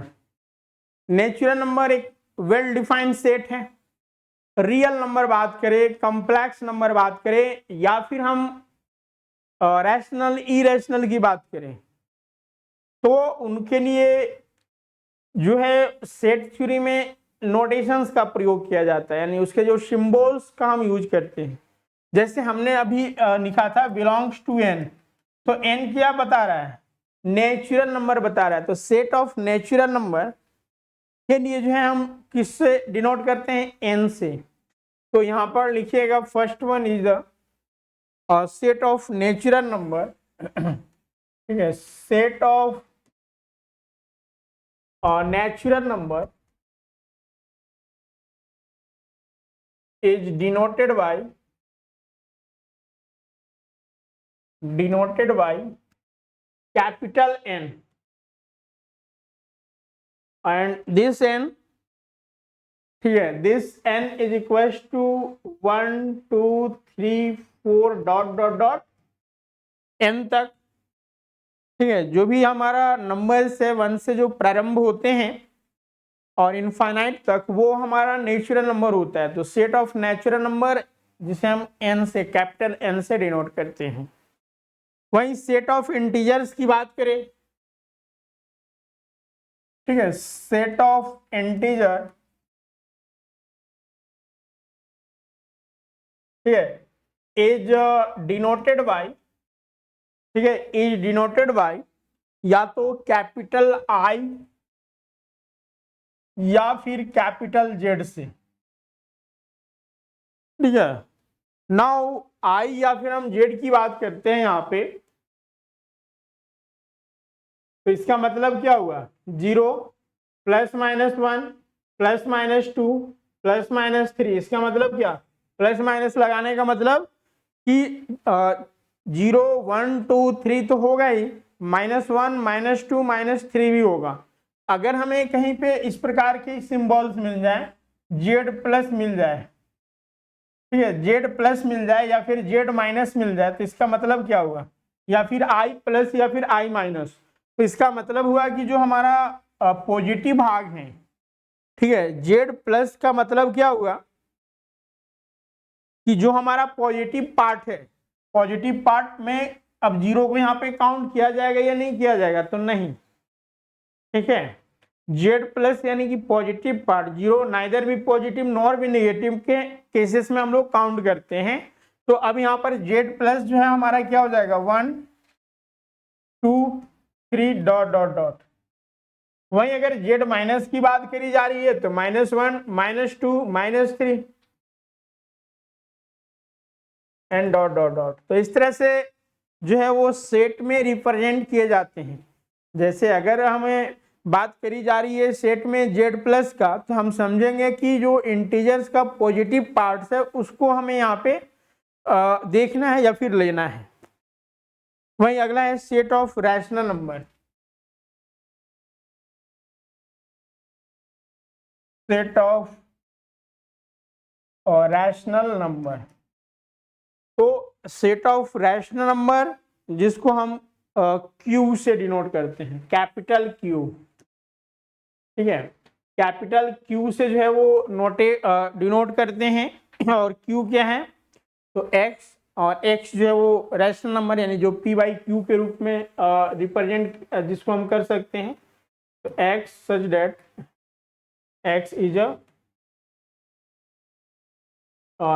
एक वेल डिफाइंड सेट है। रियल नंबर बात करें, कॉम्प्लेक्स नंबर बात करें, या फिर हम रैशनल इरेशनल की बात करें, तो उनके लिए जो है सेट थ्योरी में नोटेशंस का प्रयोग किया जाता है, यानी उसके जो सिंबल्स का हम यूज करते हैं। जैसे हमने अभी लिखा था बिलोंग्स टू एन, तो एन क्या बता रहा है, नेचुरल नंबर बता रहा है। तो सेट ऑफ नेचुरल नंबर के लिए जो है हम किससे डिनोट करते हैं, एन से। तो यहाँ पर लिखिएगा first one is the set of natural number, ठीक है, set of natural number is denoted by capital N, and this N, ठीक है, this N is equals to 1 2 3 4 dot dot dot N तक, ठीक है। जो भी हमारा नंबर से 1 से जो प्रारंभ होते हैं और इनफाइनाइट तक, वो हमारा नेचुरल नंबर होता है। तो सेट ऑफ नेचुरल नंबर जिसे हम N से, कैपिटल N से डिनोट करते हैं। वहीं सेट ऑफ इंटीजर्स की बात करें, ठीक है, सेट ऑफ इंटीजर, ठीक है, इज डिनोटेड बाय, ठीक है, इज डिनोटेड बाय या तो कैपिटल I या फिर कैपिटल Z से, ठीक है। नाउ I या फिर हम Z की बात करते हैं यहाँ पे, तो इसका मतलब क्या हुआ, 0 +-1 +-2 +-3। इसका मतलब क्या, प्लस माइनस लगाने का मतलब कि 0 1 2 3 तो होगा ही, -1 -2 -3 भी होगा। अगर हमें कहीं पे इस प्रकार के सिंबल्स मिल जाए, Z+ मिल जाए, ठीक है, Z+ मिल जाए या फिर Z- मिल जाए, तो इसका मतलब क्या हुआ, या फिर I+ या फिर I-, तो इसका मतलब हुआ कि जो हमारा पॉजिटिव भाग है, ठीक है, Z+ का मतलब क्या हुआ कि जो हमारा पॉजिटिव पार्ट है, पॉजिटिव पार्ट में अब 0 को यहाँ पे काउंट किया जाएगा या नहीं किया जाएगा, तो नहीं, ठीक है। Z+ यानी कि पॉजिटिव पार्ट, 0 नाइदर भी पॉजिटिव नॉर भी नेगेटिव के केसेस में हम लोग काउंट करते हैं। तो अब यहाँ पर Z+ जो है हमारा क्या हो जाएगा, 1 2 3 डॉट डॉट डॉट। वहीं अगर Z- की बात करी जा रही है तो -1 -2 -3 एंड डॉट डॉट डॉट। तो इस तरह से जो है वो सेट में रिप्रेजेंट किए जाते हैं। जैसे अगर हमें बात करी जा रही है सेट में Z+ का, तो हम समझेंगे कि जो इंटीजर्स का पॉजिटिव पार्ट्स है उसको हमें यहाँ पे देखना है या फिर लेना है। वहीं अगला है set of rational number, set of rational number. तो सेट ऑफ रैशनल नंबर जिसको हम Q से डिनोट करते हैं, कैपिटल Q, ठीक है, कैपिटल Q से जो है वो डिनोट करते हैं। और Q क्या है, तो X, और X जो है वो रैशनल नंबर यानी जो P/Q के रूप में रिप्रेजेंट जिसको हम कर सकते हैं। तो X such that X is a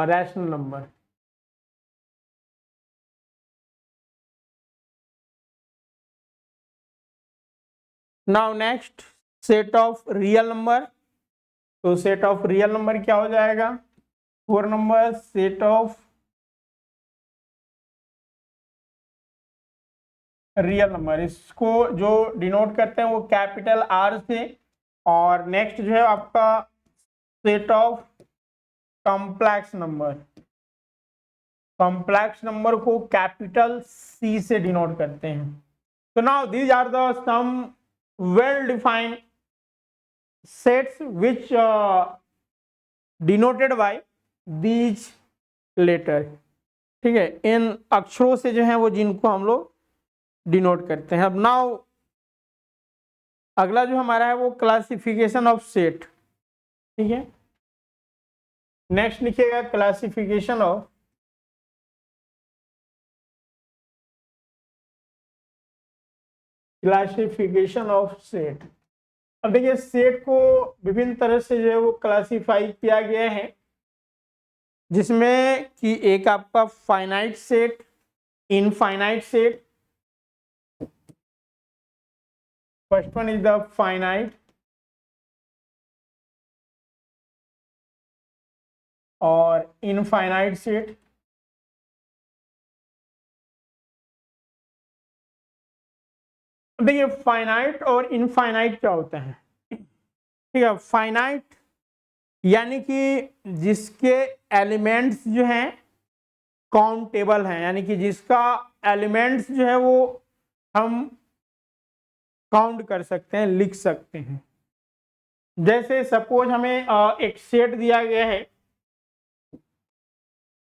rational number. Now next set of real number. तो सेट ऑफ रियल नंबर क्या हो जाएगा, 4 number set of real number, इसको जो डिनोट करते हैं वो कैपिटल R से। और नेक्स्ट जो है आपका set of complex number, complex number को कैपिटल C से डिनोट करते हैं। तो now these are the some well defined sets which denoted by these letter, ठीक है, इन अक्षरों से जो है वो जिनको हम लोग डिनोट करते हैं। अब नाउ अगला जो हमारा है वो क्लासिफिकेशन ऑफ सेट, ठीक है। नेक्स्ट लिखिएगा क्लासिफिकेशन ऑफ सेट। अब देखिए सेट को विभिन्न तरह से जो है वो क्लासिफाई किया गया है, जिसमें कि एक आपका finite set, infinite set. First one is the finite और इनफाइनाइट सेट। देखिए फाइनाइट और इनफाइनाइट क्या होता है, ठीक है। फाइनाइट यानी कि जिसके एलिमेंट्स जो हैं काउंटेबल हैं, यानी कि जिसका एलिमेंट्स जो है वो हम काउंट कर सकते हैं, लिख सकते हैं। जैसे सपोज हमें एक सेट दिया गया है,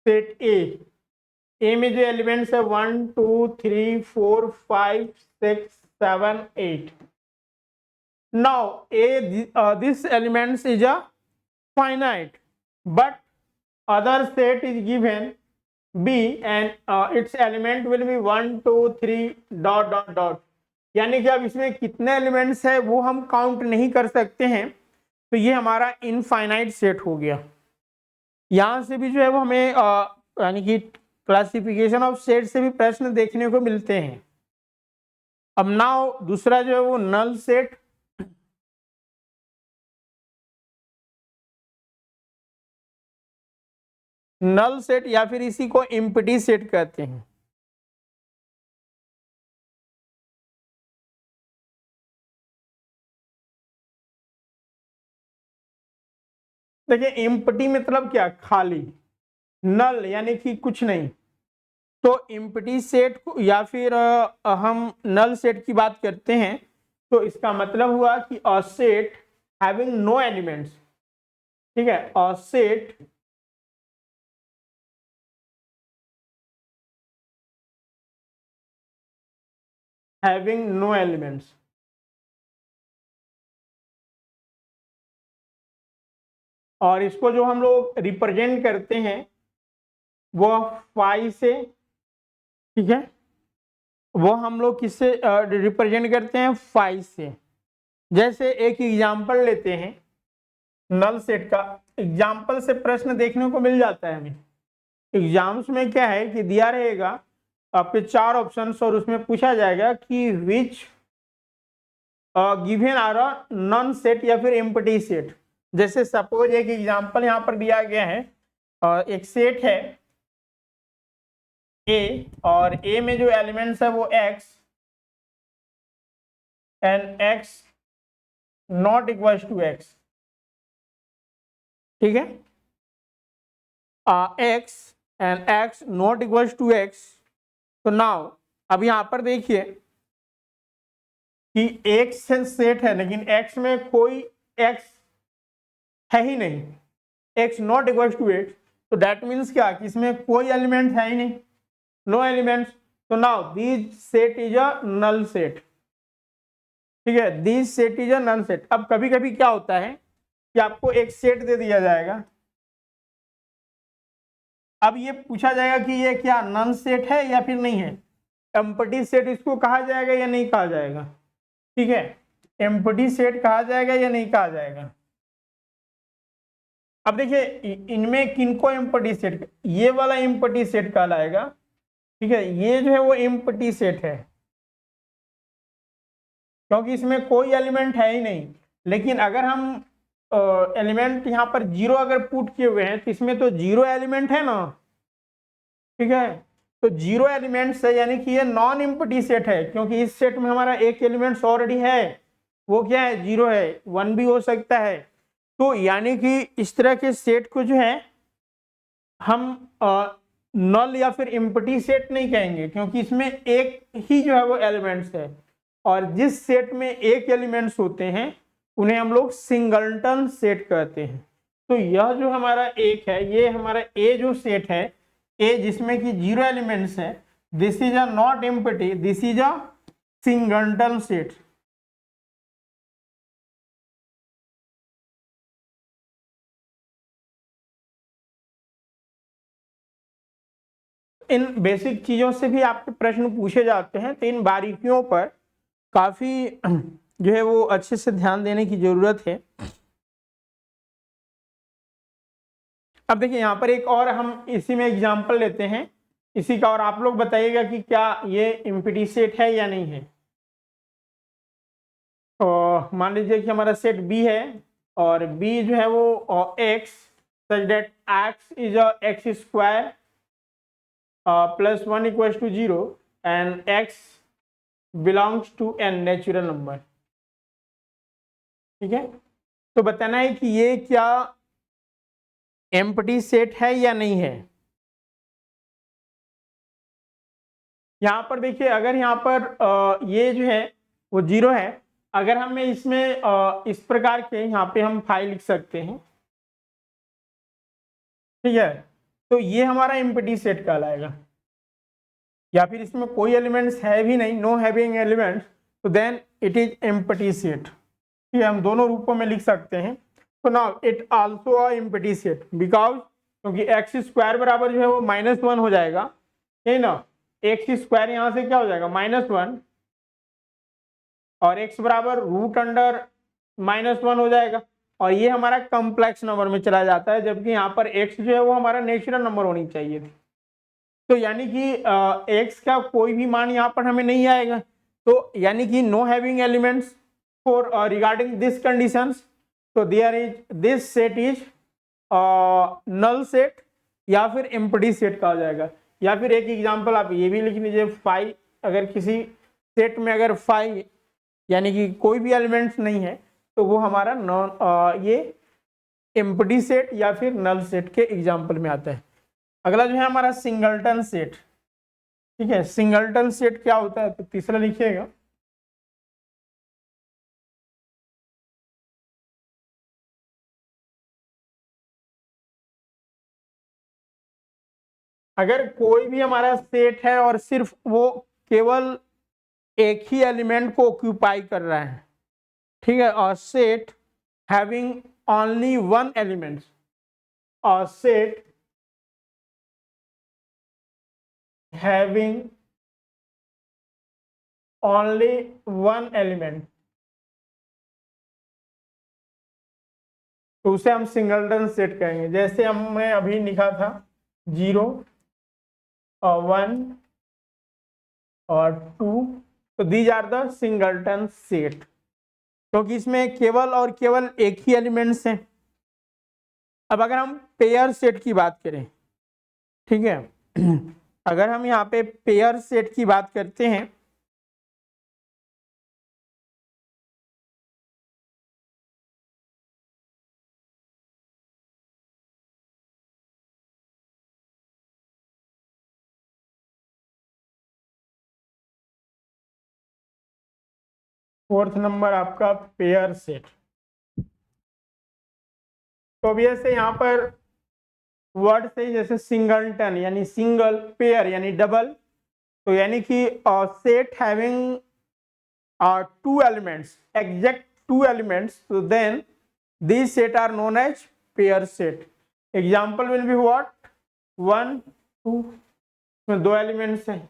सेट ए में जो एलिमेंट्स है 1 2 3 4 5 6 7 8। Now this elements is a finite, but other set is given B and its element will be 1 2 3 dot dot dot। यानी कि अब इसमें कितने एलिमेंट्स है वो हम काउंट नहीं कर सकते हैं, तो ये हमारा इनफाइनाइट सेट हो गया। यहाँ से भी जो है वो हमें यानी कि क्लासिफिकेशन ऑफ सेट से भी प्रश्न देखने को मिलते हैं। अब नाउ दूसरा जो है वो नल सेट। नल सेट या फिर इसी को एम्प्टी सेट कहते हैं। देखिए एम्प्टी मतलब क्या, खाली। नल यानी कि कुछ नहीं। तो एम्प्टी सेट को या फिर हम नल सेट की बात करते हैं, तो इसका मतलब हुआ कि a set having no elements. ठीक है, a set having no elements. और इसको जो हम लोग रिप्रेजेंट करते हैं वो फाई से। ठीक है, वो हम लोग किससे रिप्रेजेंट करते हैं, फाई से। जैसे एक एग्जाम्पल लेते हैं नल सेट का। एग्जाम्पल से प्रश्न देखने को मिल जाता है हमें। एग्जाम्स में क्या है कि दिया रहेगा आपके 4 ऑप्शंस और उसमें पूछा जाएगा कि which given are a non set या फिर एम्प्टी सेट। जैसे सपोज एक एग्जाम्पल यहाँ पर दिया गया है, एक सेट है ए, और ए में जो एलिमेंट्स है वो x and x not equal to x. ठीक है, x and x not equal to x. तो नाउ अब यहाँ पर देखिए कि एक्स सेट है लेकिन एक्स में कोई एक्स है ही नहीं, x not equal to x. तो दैट मीन्स क्या कि इसमें कोई एलिमेंट है ही नहीं, नो एलिमेंट्स। तो now this set is a null set. ठीक है, this set is a null set. अब कभी कभी क्या होता है कि आपको एक सेट दे दिया जाएगा, अब ये पूछा जाएगा कि ये क्या नन सेट है या फिर नहीं है। एम्प्टी सेट इसको कहा जाएगा या नहीं कहा जाएगा। ठीक है, एम्प्टी सेट कहा जाएगा या नहीं कहा जाएगा। अब देखिए इनमें किनको एम्प्टी सेट, ये वाला एम्प्टी सेट कहलाएगा। ठीक है, ये जो है वो एम्प्टी सेट है क्योंकि इसमें कोई एलिमेंट है ही नहीं। लेकिन अगर हम एलिमेंट यहाँ पर जीरो अगर पुट किए हुए हैं तो इसमें तो जीरो एलिमेंट है ना। ठीक है, तो जीरो एलिमेंट्स है यानी कि ये नॉन एम्प्टी सेट है, क्योंकि इस सेट में हमारा एक एलिमेंट्स ऑलरेडी है, वो क्या है, जीरो है, वन भी हो सकता है। तो यानी कि इस तरह के सेट को जो है हम नल या फिर एम्प्टी सेट नहीं कहेंगे, क्योंकि इसमें एक ही जो है वो एलिमेंट्स है। और जिस सेट में एक एलिमेंट्स होते हैं उन्हें हम लोग सिंगलटन सेट कहते हैं। तो यह जो हमारा एक है, ये हमारा ए जो सेट है, ए जिसमें कि जीरो एलिमेंट्स है, this is a not empty, this is a singleton set. In basic चीजों से भी आपके प्रश्न पूछे जाते हैं, तो इन बारीकियों पर काफी जो है वो अच्छे से ध्यान देने की जरूरत है। अब देखिए यहाँ पर एक और हम इसी में एग्जांपल लेते हैं इसी का, और आप लोग बताइएगा कि क्या ये एम्प्टी सेट है या नहीं है। तो मान लीजिए कि हमारा सेट बी है और बी जो है वो x such that x is x square plus 1 equal to 0 and x belongs to N natural number. ठीक है, तो बताना है कि ये क्या एम्प्टी सेट है या नहीं है। यहाँ पर देखिए, अगर यहाँ पर ये जो है वो 0 है, अगर हमें इसमें इस प्रकार के यहाँ पे हम 5 लिख सकते हैं, ठीक है, तो ये हमारा एम्प्टी सेट कहलाएगा। या फिर इसमें कोई एलिमेंट्स है भी नहीं, नो हैविंग एलिमेंट्स, तो then it is empty set. ठीक है, हम दोनों रूपों में लिख सकते हैं। तो now it also a empty set because, क्योंकि एक्स स्क्वायर बराबर जो है वो -1 हो जाएगा, यही ना, एक्स स्क्वायर यहाँ से क्या हो जाएगा -1, और एक्स बराबर √अंडर-1 हो जाएगा, और ये हमारा कॉम्प्लेक्स नंबर में चला जाता है, जबकि यहाँ पर एक्स जो है वो हमारा नेचुरल नंबर होनी चाहिए थी। तो यानी कि एक्स का कोई भी मान यहाँ पर हमें नहीं आएगा, तो यानी कि no having elements for regarding this conditions, तो there is this set is null set या फिर एम्प्टी सेट कहा जाएगा। या फिर एक एग्जांपल आप ये भी लिख लीजिए, 5, अगर किसी सेट में अगर 5 यानी कि कोई भी एलिमेंट्स नहीं है, तो वो हमारा नॉन ये एम्प्टी सेट या फिर नल सेट के एग्जांपल में आता है। अगला जो है हमारा सिंगलटन सेट। ठीक है, सिंगलटन सेट क्या होता है, तो तीसरा लिखिएगा। अगर कोई भी हमारा सेट है और सिर्फ वो केवल एक ही एलिमेंट को ऑक्यूपाई कर रहा है, ठीक है, और set having only one element, और set having only one element, तो उसे हम सिंगलटन सेट कहेंगे। जैसे हमने अभी लिखा था 0 और 1 और 2, तो these are the singleton set, क्योंकि इसमें केवल और केवल एक ही एलिमेंट्स हैं। अब अगर हम पेयर सेट की बात करें, ठीक है, अगर हम यहाँ पे पेयर सेट की बात करते हैं, फोर्थ नंबर आपका पेयर सेट। तो अब ऐसे यहाँ पर वर्ड से जैसे सिंगलटन यानी सिंगल, पेयर यानी डबल, तो यानी कि set having 2 elements, exact 2 elements, तो then these set are known as pair set. Example will be what? 1 2, इसमें 2 एलिमेंट्स हैं,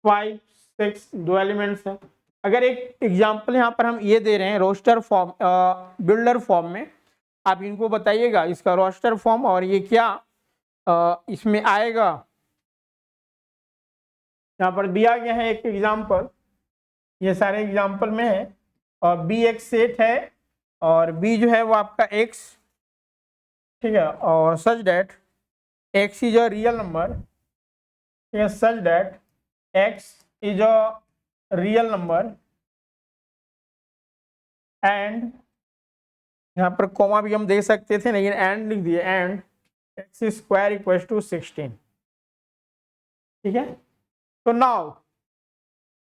5 6 2 एलिमेंट्स हैं। अगर एक एग्जाम्पल यहाँ पर हम ये दे रहे हैं रोस्टर फॉर्म, बिल्डर फॉर्म में, आप इनको बताइएगा इसका रोस्टर फॉर्म, और ये क्या इसमें आएगा। यहाँ पर दिया गया है एक एग्जाम्पल, ये सारे एग्जाम्पल में है, और बी एक सेट है, और बी जो है वो आपका एक्स, ठीक है, और such that x is a real number, ठीक है, such that x is a real number, and यहाँ पर कॉमा भी हम दे सकते थे लेकिन एंड लिख दिए, and x square equal to 16। ठीक है, तो now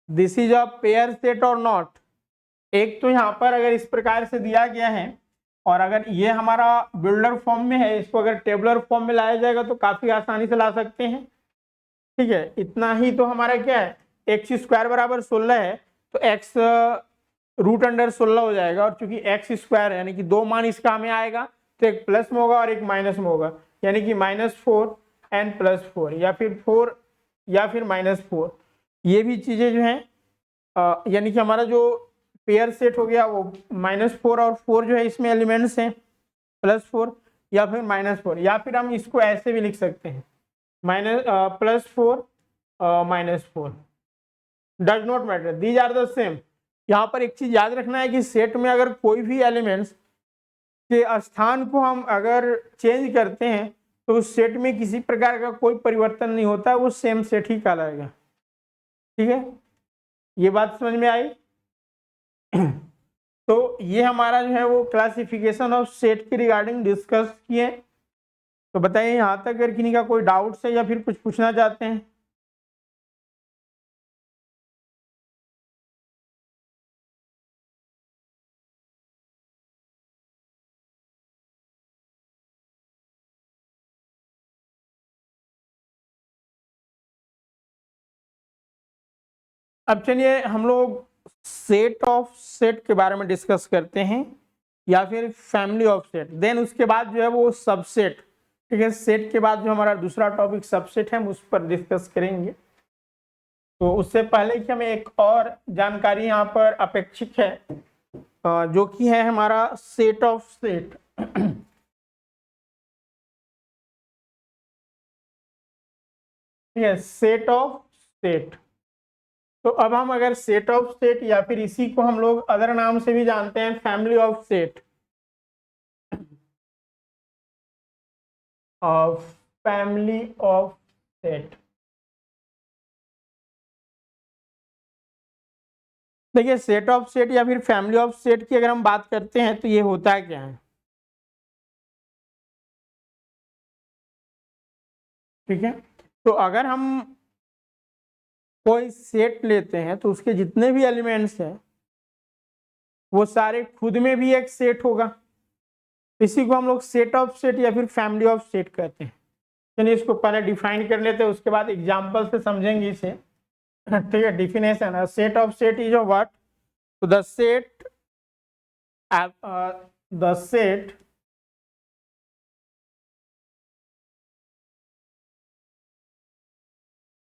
this is a pair set और नॉट। एक तो यहाँ पर अगर इस प्रकार से दिया गया है, और अगर ये हमारा बिल्डर फॉर्म में है, इसको अगर टेबलर फॉर्म में लाया जाएगा तो काफी आसानी से ला सकते हैं। ठीक है, इतना ही तो हमारा क्या है, एक्स स्क्वायर बराबर 16 है, तो एक्स √16 हो जाएगा, और चूंकि एक्स स्क्वायर है यानी कि 2 मान इसका हमें आएगा, तो एक प्लस में होगा और एक माइनस में होगा, यानी कि -4 एंड +4, या फिर 4 या फिर -4। ये भी चीजें जो हैं यानी कि हमारा जो पेयर सेट हो गया वो -4 और 4 जो है इसमें एलिमेंट्स हैं, +4 या फिर -4, या फिर हम इसको ऐसे भी लिख सकते हैं +4 -4, does not matter, these are the same. यहाँ पर एक चीज याद रखना है कि सेट में अगर कोई भी एलिमेंट्स के स्थान को हम अगर चेंज करते हैं तो उस सेट में किसी प्रकार का कोई परिवर्तन नहीं होता, वो सेम सेट ही कहलाएगा। ठीक है, ये बात समझ में आई। तो ये हमारा जो है वो क्लासिफिकेशन ऑफ सेट के रिगार्डिंग डिस्कस किए। तो बताइए यहाँ तक अगर किन्हीं का कोई डाउट्स है या फिर कुछ पूछना चाहते हैं। अब चलिए हम लोग सेट ऑफ सेट के बारे में डिस्कस करते हैं या फिर फैमिली ऑफ सेट, देन उसके बाद जो है वो सबसेट। ठीक है, सेट के बाद जो हमारा दूसरा टॉपिक सबसेट है हम उस पर डिस्कस करेंगे। तो उससे पहले कि हमें एक और जानकारी यहाँ पर अपेक्षित है जो कि है हमारा सेट ऑफ सेट। ठीक है, सेट ऑफ सेट। तो अब हम अगर सेट ऑफ सेट या फिर इसी को हम लोग अदर नाम से भी जानते हैं family of set, of family of set. देखिए सेट ऑफ सेट या फिर फैमिली ऑफ सेट की अगर हम बात करते हैं तो ये होता क्या है। ठीक है, तो अगर हम कोई सेट लेते हैं तो उसके जितने भी एलिमेंट्स हैं वो सारे खुद में भी एक सेट होगा। इसी को हम लोग सेट ऑफ सेट या फिर फैमिली ऑफ सेट कहते हैं। चलिए इसको पहले डिफाइन कर लेते हैं, उसके बाद एग्जांपल से समझेंगे इसे। ठीक है, डिफिनेशन है set of set is what, तो द सेट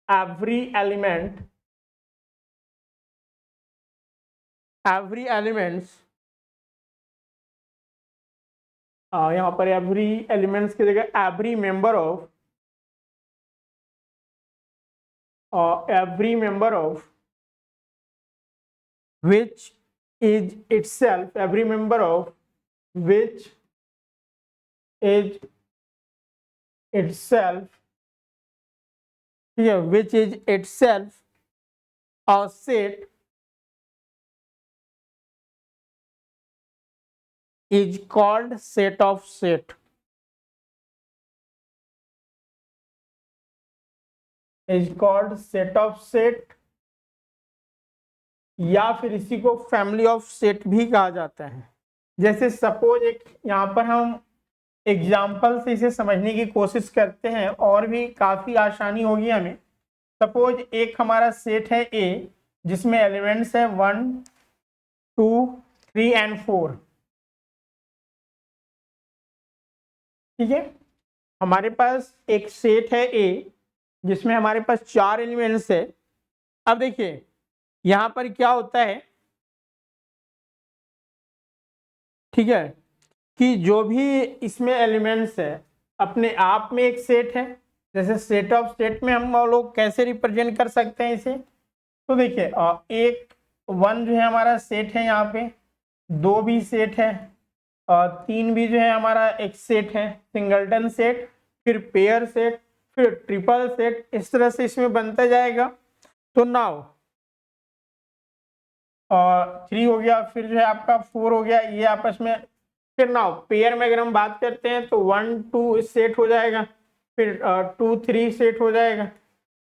every elements यहाँ पर एवरी एलिमेंट्स की जगह every member of which is itself, every member of which is itself, yeah, which is itself a set is called set of set. Is called set of set या फिर इसी को family of set भी कहा जाता है। जैसे suppose एक यहाँ पर हम एग्जाम्पल से इसे समझने की कोशिश करते हैं और भी काफी आसानी होगी हमें। सपोज एक हमारा सेट है ए जिसमें एलिमेंट्स है 1 2 3 एंड 4। ठीक है, हमारे पास एक सेट है ए जिसमें हमारे पास 4 एलिमेंट्स है। अब देखिए यहां पर क्या होता है, ठीक है, कि जो भी इसमें एलिमेंट्स है अपने आप में एक सेट है। जैसे सेट ऑफ सेट में हम लोग कैसे रिप्रेजेंट कर सकते हैं इसे, तो देखिए एक 1 जो है हमारा सेट है, यहाँ पे 2 भी सेट है और 3 भी जो है हमारा एक सेट है, सिंगलटन सेट, फिर पेयर सेट, फिर ट्रिपल सेट, इस तरह से इसमें बनता जाएगा। तो नाउ 3 हो गया, फिर जो है आपका 4 हो गया, ये आपस में। फिर नाउ पेयर में अगर हम बात करते हैं तो 1 2 सेट हो जाएगा, फिर 2 3 सेट हो जाएगा,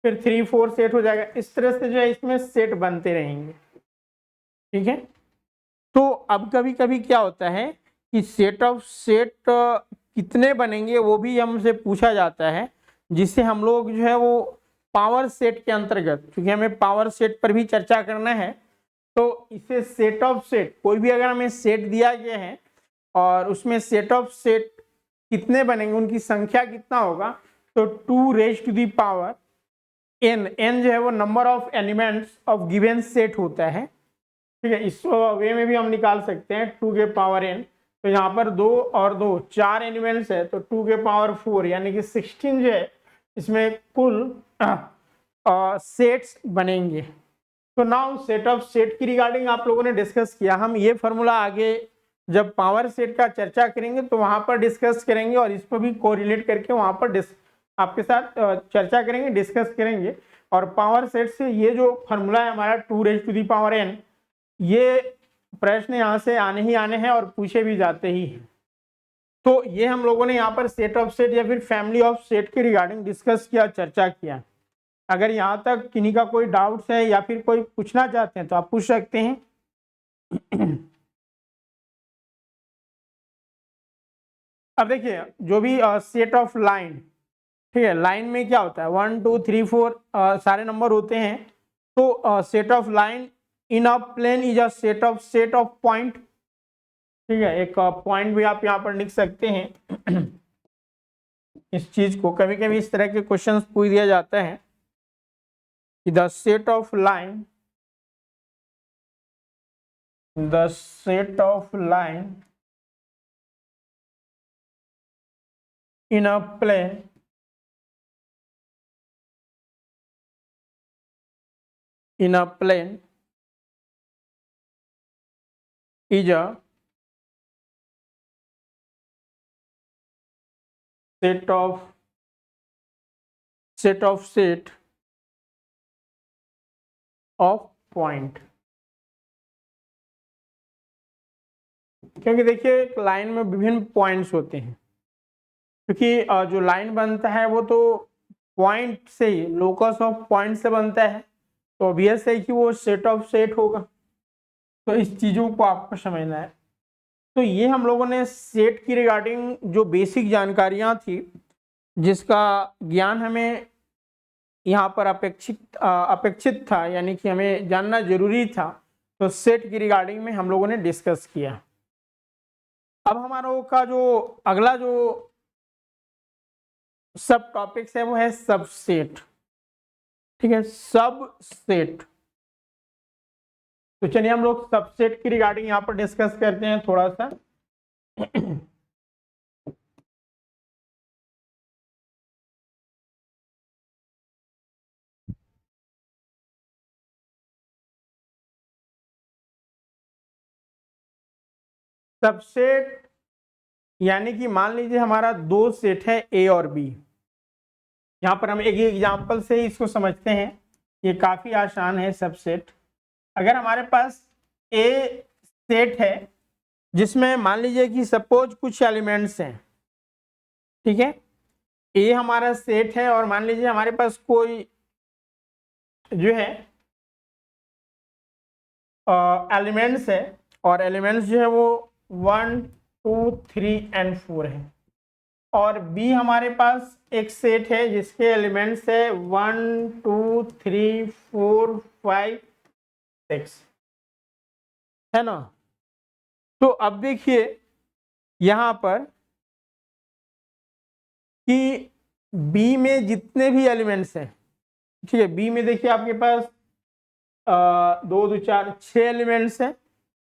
फिर 3 4 सेट हो जाएगा। इस तरह से जो है इसमें सेट बनते रहेंगे। ठीक है, तो अब कभी कभी क्या होता है कि सेट ऑफ सेट कितने बनेंगे वो भी हमसे पूछा जाता है, जिसे हम लोग जो है वो पावर सेट के अंतर्गत, क्योंकि हमें पावर सेट पर भी चर्चा करना है, तो इसे सेट ऑफ सेट, कोई भी अगर हमें सेट दिया गया है और उसमें सेट ऑफ सेट कितने बनेंगे, उनकी संख्या कितना होगा, तो 2 raise to the power n, n जो है वो number of elements of given set होता है। ठीक है, इस वे में भी हम निकाल सकते हैं 2 के पावर n। तो यहाँ पर 2 और 2 4 एलिमेंट्स है, तो 2 के पावर 4 यानी कि 16 जो है इसमें कुल सेट्स बनेंगे। तो नाउ सेट ऑफ सेट की रिगार्डिंग आप लोगों ने डिस्कस किया। हम ये फॉर्मूला आगे जब पावर सेट का चर्चा करेंगे तो वहां पर डिस्कस करेंगे और इसको भी कोरिलेट करके वहां पर आपके साथ चर्चा करेंगे, डिस्कस करेंगे। और पावर सेट से ये जो फॉर्मूला है हमारा 2 raise to the power n, ये प्रश्न यहाँ से आने ही आने हैं और पूछे भी जाते ही हैं। तो ये हम लोगों ने यहाँ पर सेट ऑफ सेट या फिर फैमिली ऑफ सेट के रिगार्डिंग डिस्कस किया, चर्चा किया। अगर यहाँ तक किन्हीं का कोई डाउट्स है या फिर कोई पूछना चाहते हैं तो आप पूछ सकते हैं। अब देखिए जो भी सेट ऑफ लाइन, ठीक है, लाइन में क्या होता है 1 2 3 4 सारे नंबर होते हैं। तो set of line in a plane is a set of point, ठीक है। एक पॉइंट भी आप यहाँ पर लिख सकते हैं। इस चीज को कभी कभी इस तरह के क्वेश्चंस पूछ दिया जाता है कि the set of line in a plane is a set of point। क्योंकि देखिए एक लाइन में विभिन्न पॉइंट्स होते हैं, क्योंकि जो लाइन बनता है वो तो पॉइंट से ही, लोकस ऑफ पॉइंट से बनता है, तो ऑब्वियस है कि वो सेट ऑफ सेट होगा। तो इस चीजों को आपको समझना है। तो ये हम लोगों ने सेट की रिगार्डिंग जो बेसिक जानकारियां थी, जिसका ज्ञान हमें यहाँ पर अपेक्षित था, यानी कि हमें जानना जरूरी था, तो सेट की रिगार्डिंग में हम लोगों ने डिस्कस किया। अब हमारा का जो अगला जो सब टॉपिक्स है वो है सबसेट, ठीक है, सबसेट। तो चलिए हम लोग सबसेट की रिगार्डिंग यहाँ पर डिस्कस करते हैं थोड़ा सा। सबसेट यानी कि मान लीजिए हमारा दो सेट है ए और बी। यहाँ पर हम एक एग्जांपल से ही इसको समझते हैं, ये काफी आसान है सबसेट। अगर हमारे पास ए सेट है जिसमें मान लीजिए कि सपोज कुछ एलिमेंट्स हैं, ठीक है, ए हमारा सेट है और मान लीजिए हमारे पास कोई जो है एलिमेंट्स है, और एलिमेंट्स जो है वो 1 2 3 एंड 4 है। और बी हमारे पास एक सेट है जिसके एलिमेंट्स है 1 2 3 4 5 6, है ना। तो अब देखिए यहां पर कि बी में जितने भी एलिमेंट्स हैं, ठीक है, बी में देखिए आपके पास 2 2 4 6 एलिमेंट्स हैं,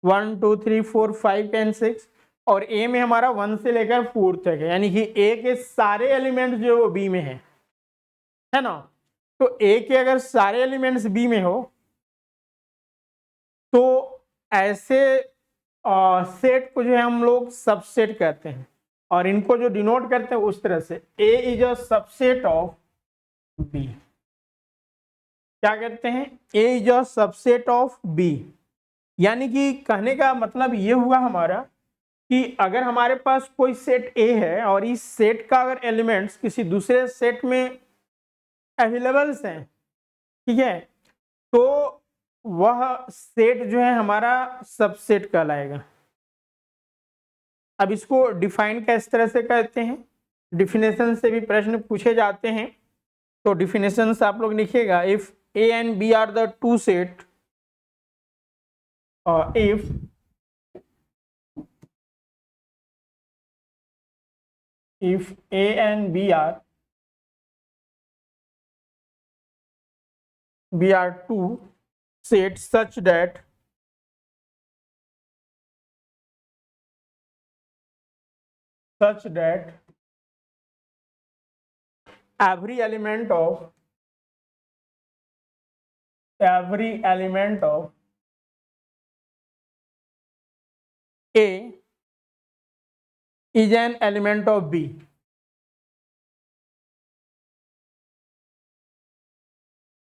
1 2 3 4 5 एंड 6। और ए में हमारा 1 से लेकर 4 तक है, यानी कि ए के सारे एलिमेंट्स जो वो बी में है ना। तो ए के अगर सारे एलिमेंट्स बी में हो तो ऐसे सेट को जो है हम लोग सबसेट कहते हैं, और इनको जो डिनोट करते हैं उस तरह से, A is a subset of B. क्या कहते हैं, A is a subset of B. यानी कि कहने का मतलब ये हुआ हमारा कि अगर हमारे पास कोई सेट ए है और इस सेट का अगर एलिमेंट्स किसी दूसरे सेट में अवेलेबल्स हैं, ठीक है, तो वह सेट जो है हमारा सबसेट कहलाएगा। अब इसको डिफाइन किस तरह से करते हैं, डिफिनेशन से भी प्रश्न पूछे जाते हैं। तो डिफिनेशन आप लोग लिखिएगा, if A and B are the two set, if A and B are two sets such that every element of A is an element of B.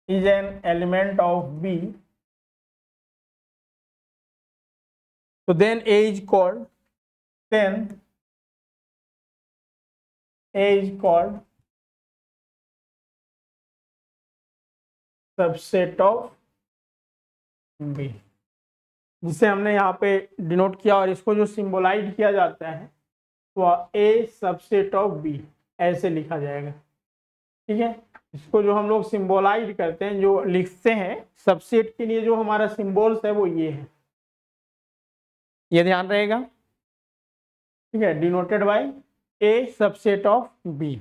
Is an element of B. So then A is called, then A is called subset of B, जिसे हमने यहाँ पे denote किया और इसको जो symbolize किया जाता है वह A सबसेट ऑफ B ऐसे लिखा जाएगा। ठीक है, इसको जो हम लोग सिंबलाइज करते हैं, जो लिखते हैं सबसेट के लिए जो हमारा सिंबल्स है वो ये है, ये ध्यान रहेगा। ठीक है, denoted by A subset of B।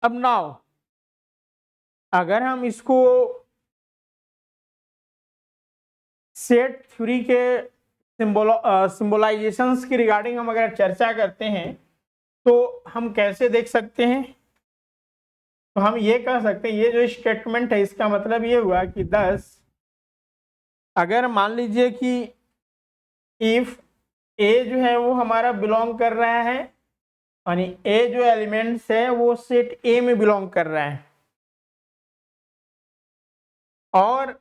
अब नाउ अगर हम इसको सेट थ्योरी के सिंबलाइजेशंस की रिगार्डिंग हम अगर चर्चा करते हैं तो हम कैसे देख सकते हैं? तो हम ये कह सकते हैं, ये जो स्टेटमेंट है इसका मतलब ये हुआ कि 10, अगर मान लीजिए कि इफ A जो है वो हमारा बिलोंग कर रहा है, यानी A जो एलिमेंट्स है वो सेट A में बिलोंग कर रहा है, और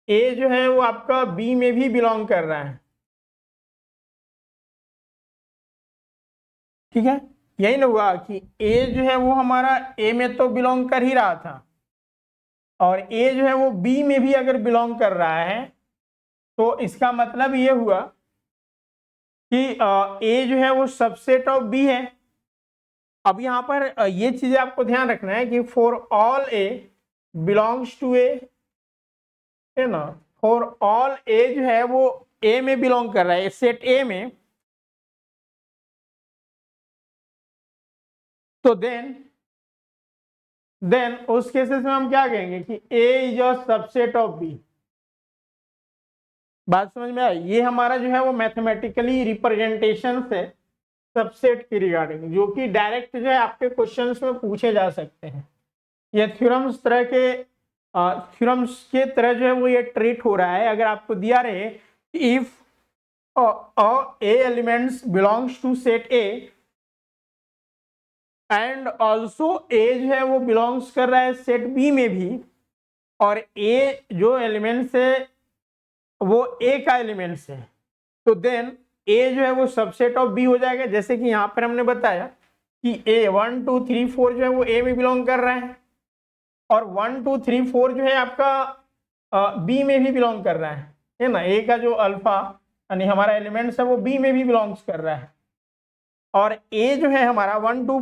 A जो है वो आपका B में भी बिलोंग कर रहा है। ठीक है, यही ना हुआ कि A जो है वो हमारा A में तो बिलोंग कर ही रहा था, और A जो है वो B में भी अगर बिलोंग कर रहा है तो इसका मतलब ये हुआ कि A जो है वो सबसेट ऑफ B है। अब यहाँ पर ये चीजें आपको ध्यान रखना है कि for all A belongs to A, है ना, फॉर ऑल A जो है वो A में बिलोंग कर रहा है, सेट A में, तो देन उस केसेस में हम क्या कहेंगे कि A is a subset of B। बात समझ में आई? ये हमारा जो है वो मैथमेटिकली रिप्रेजेंटेशन है सबसेट की रिगार्डिंग, जो कि डायरेक्ट जो है आपके क्वेश्चंस में पूछे जा सकते हैं। ये थ्योरम्स के तरह जो है वो ये ट्रीट हो रहा है। अगर आपको दिया रहे if A elements belongs to set A and also A जो है वो बिलोंग्स कर रहा है सेट B में भी, और A जो एलिमेंट्स है वो A का एलिमेंट्स है, तो देन A जो है वो सबसेट ऑफ B हो जाएगा। जैसे कि यहाँ पर हमने बताया कि A 1 2 3 4 जो है वो A में बिलोंग कर रहा है, और 1 2 3 4 जो है आपका B में भी बिलोंग कर रहा है ना। A का जो अल्फा यानी हमारा एलिमेंट्स है वो B में भी बिलोंग्स कर रहा है, और A जो है हमारा 1 2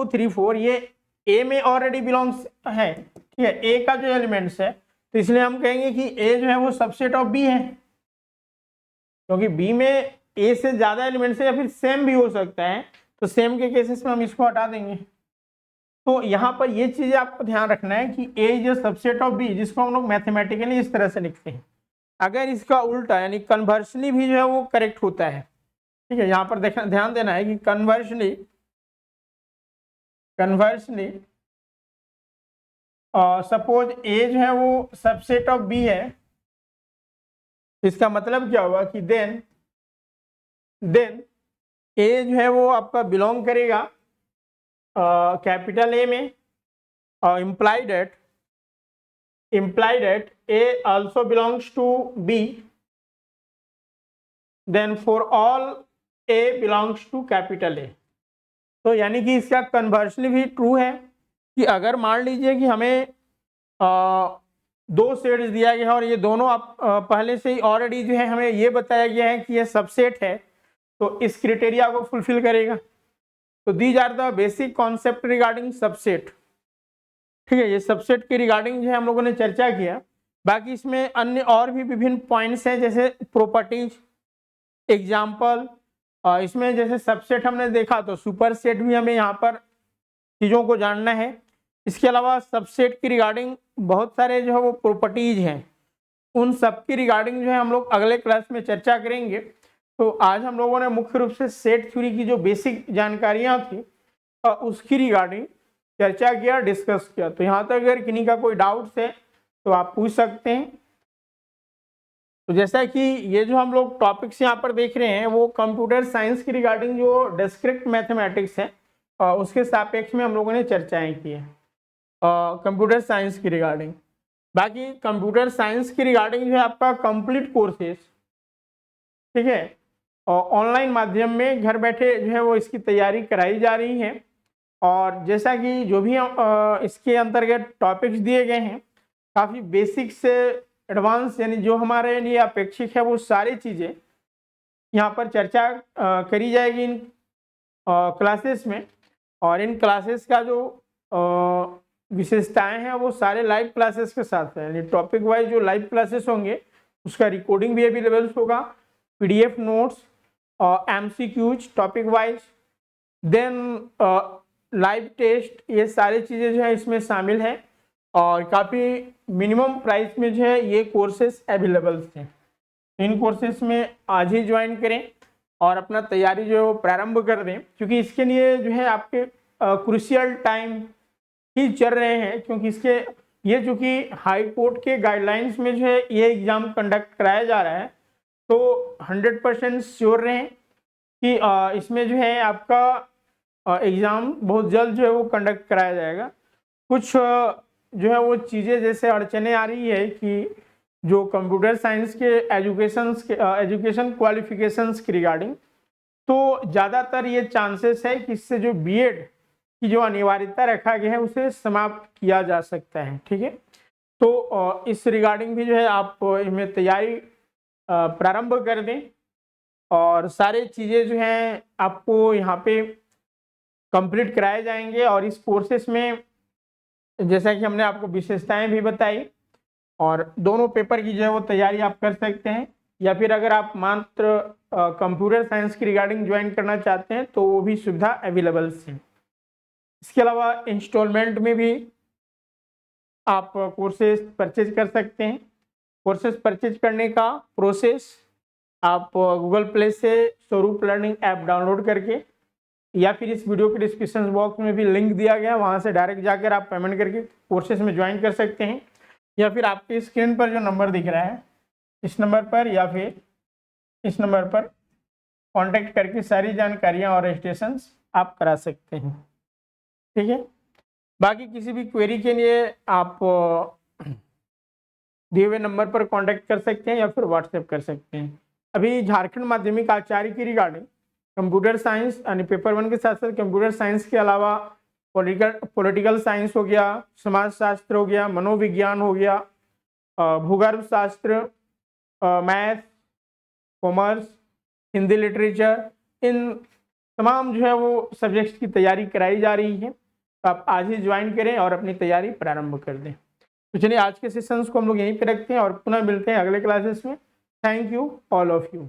3 4 ये A में ऑलरेडी बिलोंग्स है। ठीक है, A का जो एलिमेंट्स है, तो इसलिए हम कहेंगे कि A जो है वो सबसेट ऑफ B है, क्योंकि B में A से ज्यादा एलिमेंट्स है या फिर सेम भी हो सकता है, तो सेम के केसेस में हम इसको हटा देंगे। तो यहाँ पर ये चीजें आपको ध्यान रखना है कि A is a subset of B, जिसको हम लोग मैथमेटिकली इस तरह से लिखते हैं। अगर इसका उल्टा यानी कन्वर्सली भी जो है वो करेक्ट होता है। ठीक है, यहाँ पर देखना ध्यान देना है कि कन्वर्सली सपोज A जो है वो सबसेट ऑफ B है, इसका मतलब क्या हुआ कि देन A जो है वो आपका बिलोंग करेगा कैपिटल A में, और implied that A also belongs to B, then for all A belongs to capital A। तो यानी कि इसका कन्वर्सली भी ट्रू है कि अगर मान लीजिए कि हमें दो सेट्स दिया गया है और ये दोनों आप पहले से ही ऑलरेडी जो है हमें ये बताया गया है कि ये सबसेट है, तो इस क्राइटेरिया को फुलफिल करेगा। तो these are the basic concept regarding subset. ठीक है, ये सबसेट के रिगार्डिंग जो है हम लोगों ने चर्चा किया। बाकी इसमें अन्य और भी विभिन्न पॉइंट्स हैं, जैसे प्रॉपर्टीज, एग्जाम्पल। इसमें जैसे सबसेट हमने देखा, तो सुपर सेट भी हमें यहाँ पर चीज़ों को जानना है। इसके अलावा सबसेट की रिगार्डिंग बहुत सारे जो है वो प्रॉपर्टीज हैं, उन सब की रिगार्डिंग जो है हम लोग अगले क्लास में चर्चा करेंगे। तो आज हम लोगों ने मुख्य रूप से सेट थ्योरी की जो बेसिक जानकारियाँ थी उसकी रिगार्डिंग चर्चा किया, डिस्कस किया। तो यहाँ तक अगर किन्हीं का कोई डाउट्स है तो आप पूछ सकते हैं। तो जैसा कि ये जो हम लोग टॉपिक्स यहाँ पर देख रहे हैं वो कंप्यूटर साइंस की रिगार्डिंग जो डिस्क्रीट मैथमेटिक्स है उसके सापेक्ष में हम लोगों ने चर्चाएं की है कंप्यूटर साइंस की रिगार्डिंग। बाकी कंप्यूटर साइंस की रिगार्डिंग जो है आपका कंप्लीट कोर्सेज, ठीक है, ऑनलाइन माध्यम में घर बैठे जो है वो इसकी तैयारी कराई जा रही है। और जैसा कि जो भी इसके अंतर्गत टॉपिक्स दिए गए हैं, काफ़ी बेसिक से एडवांस यानी जो हमारे लिए अपेक्षित है वो सारी चीज़ें यहाँ पर चर्चा करी जाएगी इन क्लासेस में। और इन क्लासेस का जो विशेषताएं हैं वो सारे लाइव क्लासेस के साथ है, यानी टॉपिक वाइज जो लाइव क्लासेस होंगे उसका रिकॉर्डिंग भी अवेलेबल होगा, पीडीएफ नोट्स और MCQs topic wise, then live test, ये सारी चीज़ें जो है इसमें शामिल है। और काफ़ी मिनिमम प्राइस में जो है ये कोर्सेस अवेलेबल हैं। इन कोर्सेस में आज ही ज्वाइन करें और अपना तैयारी जो है वो प्रारंभ कर दें, क्योंकि इसके लिए जो है आपके क्रूशियल टाइम ही चल रहे हैं, क्योंकि इसके ये चूँकि हाई कोर्ट के गाइडलाइंस में जो है ये एग्ज़ाम कंडक्ट कराया जा रहा है, तो 100% श्योर रहें कि इसमें जो है आपका एग्ज़ाम बहुत जल्द जो है वो कंडक्ट कराया जाएगा। कुछ जो है वो चीज़ें जैसे अड़चने आ रही है कि जो कंप्यूटर साइंस के एजुकेशन क्वालिफिकेशंस की रिगार्डिंग, तो ज़्यादातर ये चांसेस है कि इससे जो बीएड की जो अनिवार्यता रखा गया है उसे समाप्त किया जा सकता है। ठीक है, तो इस रिगार्डिंग भी जो है आप इसमें तैयारी प्रारंभ कर दें और सारे चीज़ें जो हैं आपको यहाँ पे कंप्लीट कराए जाएंगे। और इस कोर्सेस में जैसा कि हमने आपको विशेषताएं भी बताई, और दोनों पेपर की जो है वो तैयारी आप कर सकते हैं, या फिर अगर आप मात्र कंप्यूटर साइंस की रिगार्डिंग ज्वाइन करना चाहते हैं तो वो भी सुविधा अवेलेबल है। इसके अलावा इंस्टॉलमेंट में भी आप कोर्सेज परचेज कर सकते हैं। कोर्सेज परचेज करने का प्रोसेस आप गूगल प्ले से स्वरूप लर्निंग ऐप डाउनलोड करके, या फिर इस वीडियो के डिस्क्रिप्शन बॉक्स में भी लिंक दिया गया, वहाँ से डायरेक्ट जाकर आप पेमेंट करके कोर्सेज में ज्वाइन कर सकते हैं, या फिर आपके स्क्रीन पर जो नंबर दिख रहा है इस नंबर पर या फिर इस नंबर पर कांटेक्ट करके सारी जानकारियाँ और रजिस्ट्रेशंस आप करा सकते हैं। ठीक है, बाकी किसी भी क्वेरी के लिए आप दिए हुए नंबर पर कांटेक्ट कर सकते हैं या फिर व्हाट्सएप कर सकते हैं। अभी झारखंड माध्यमिक आचार्य की रिगार्डिंग कंप्यूटर साइंस यानी पेपर 1 के साथ साथ कंप्यूटर साइंस के अलावा पॉलिटिकल साइंस हो गया, समाजशास्त्र हो गया, मनोविज्ञान हो गया, भूगर्भ शास्त्र, मैथ, कॉमर्स, हिंदी लिटरेचर, इन तमाम जो है वो सब्जेक्ट्स की तैयारी कराई जा रही है। तो आप आज ही ज्वाइन करें और अपनी तैयारी प्रारंभ कर दें। तो चलिए आज के सेशंस को हम लोग यहीं पे रखते हैं और पुनः मिलते हैं अगले क्लासेस में। Thank you all of you.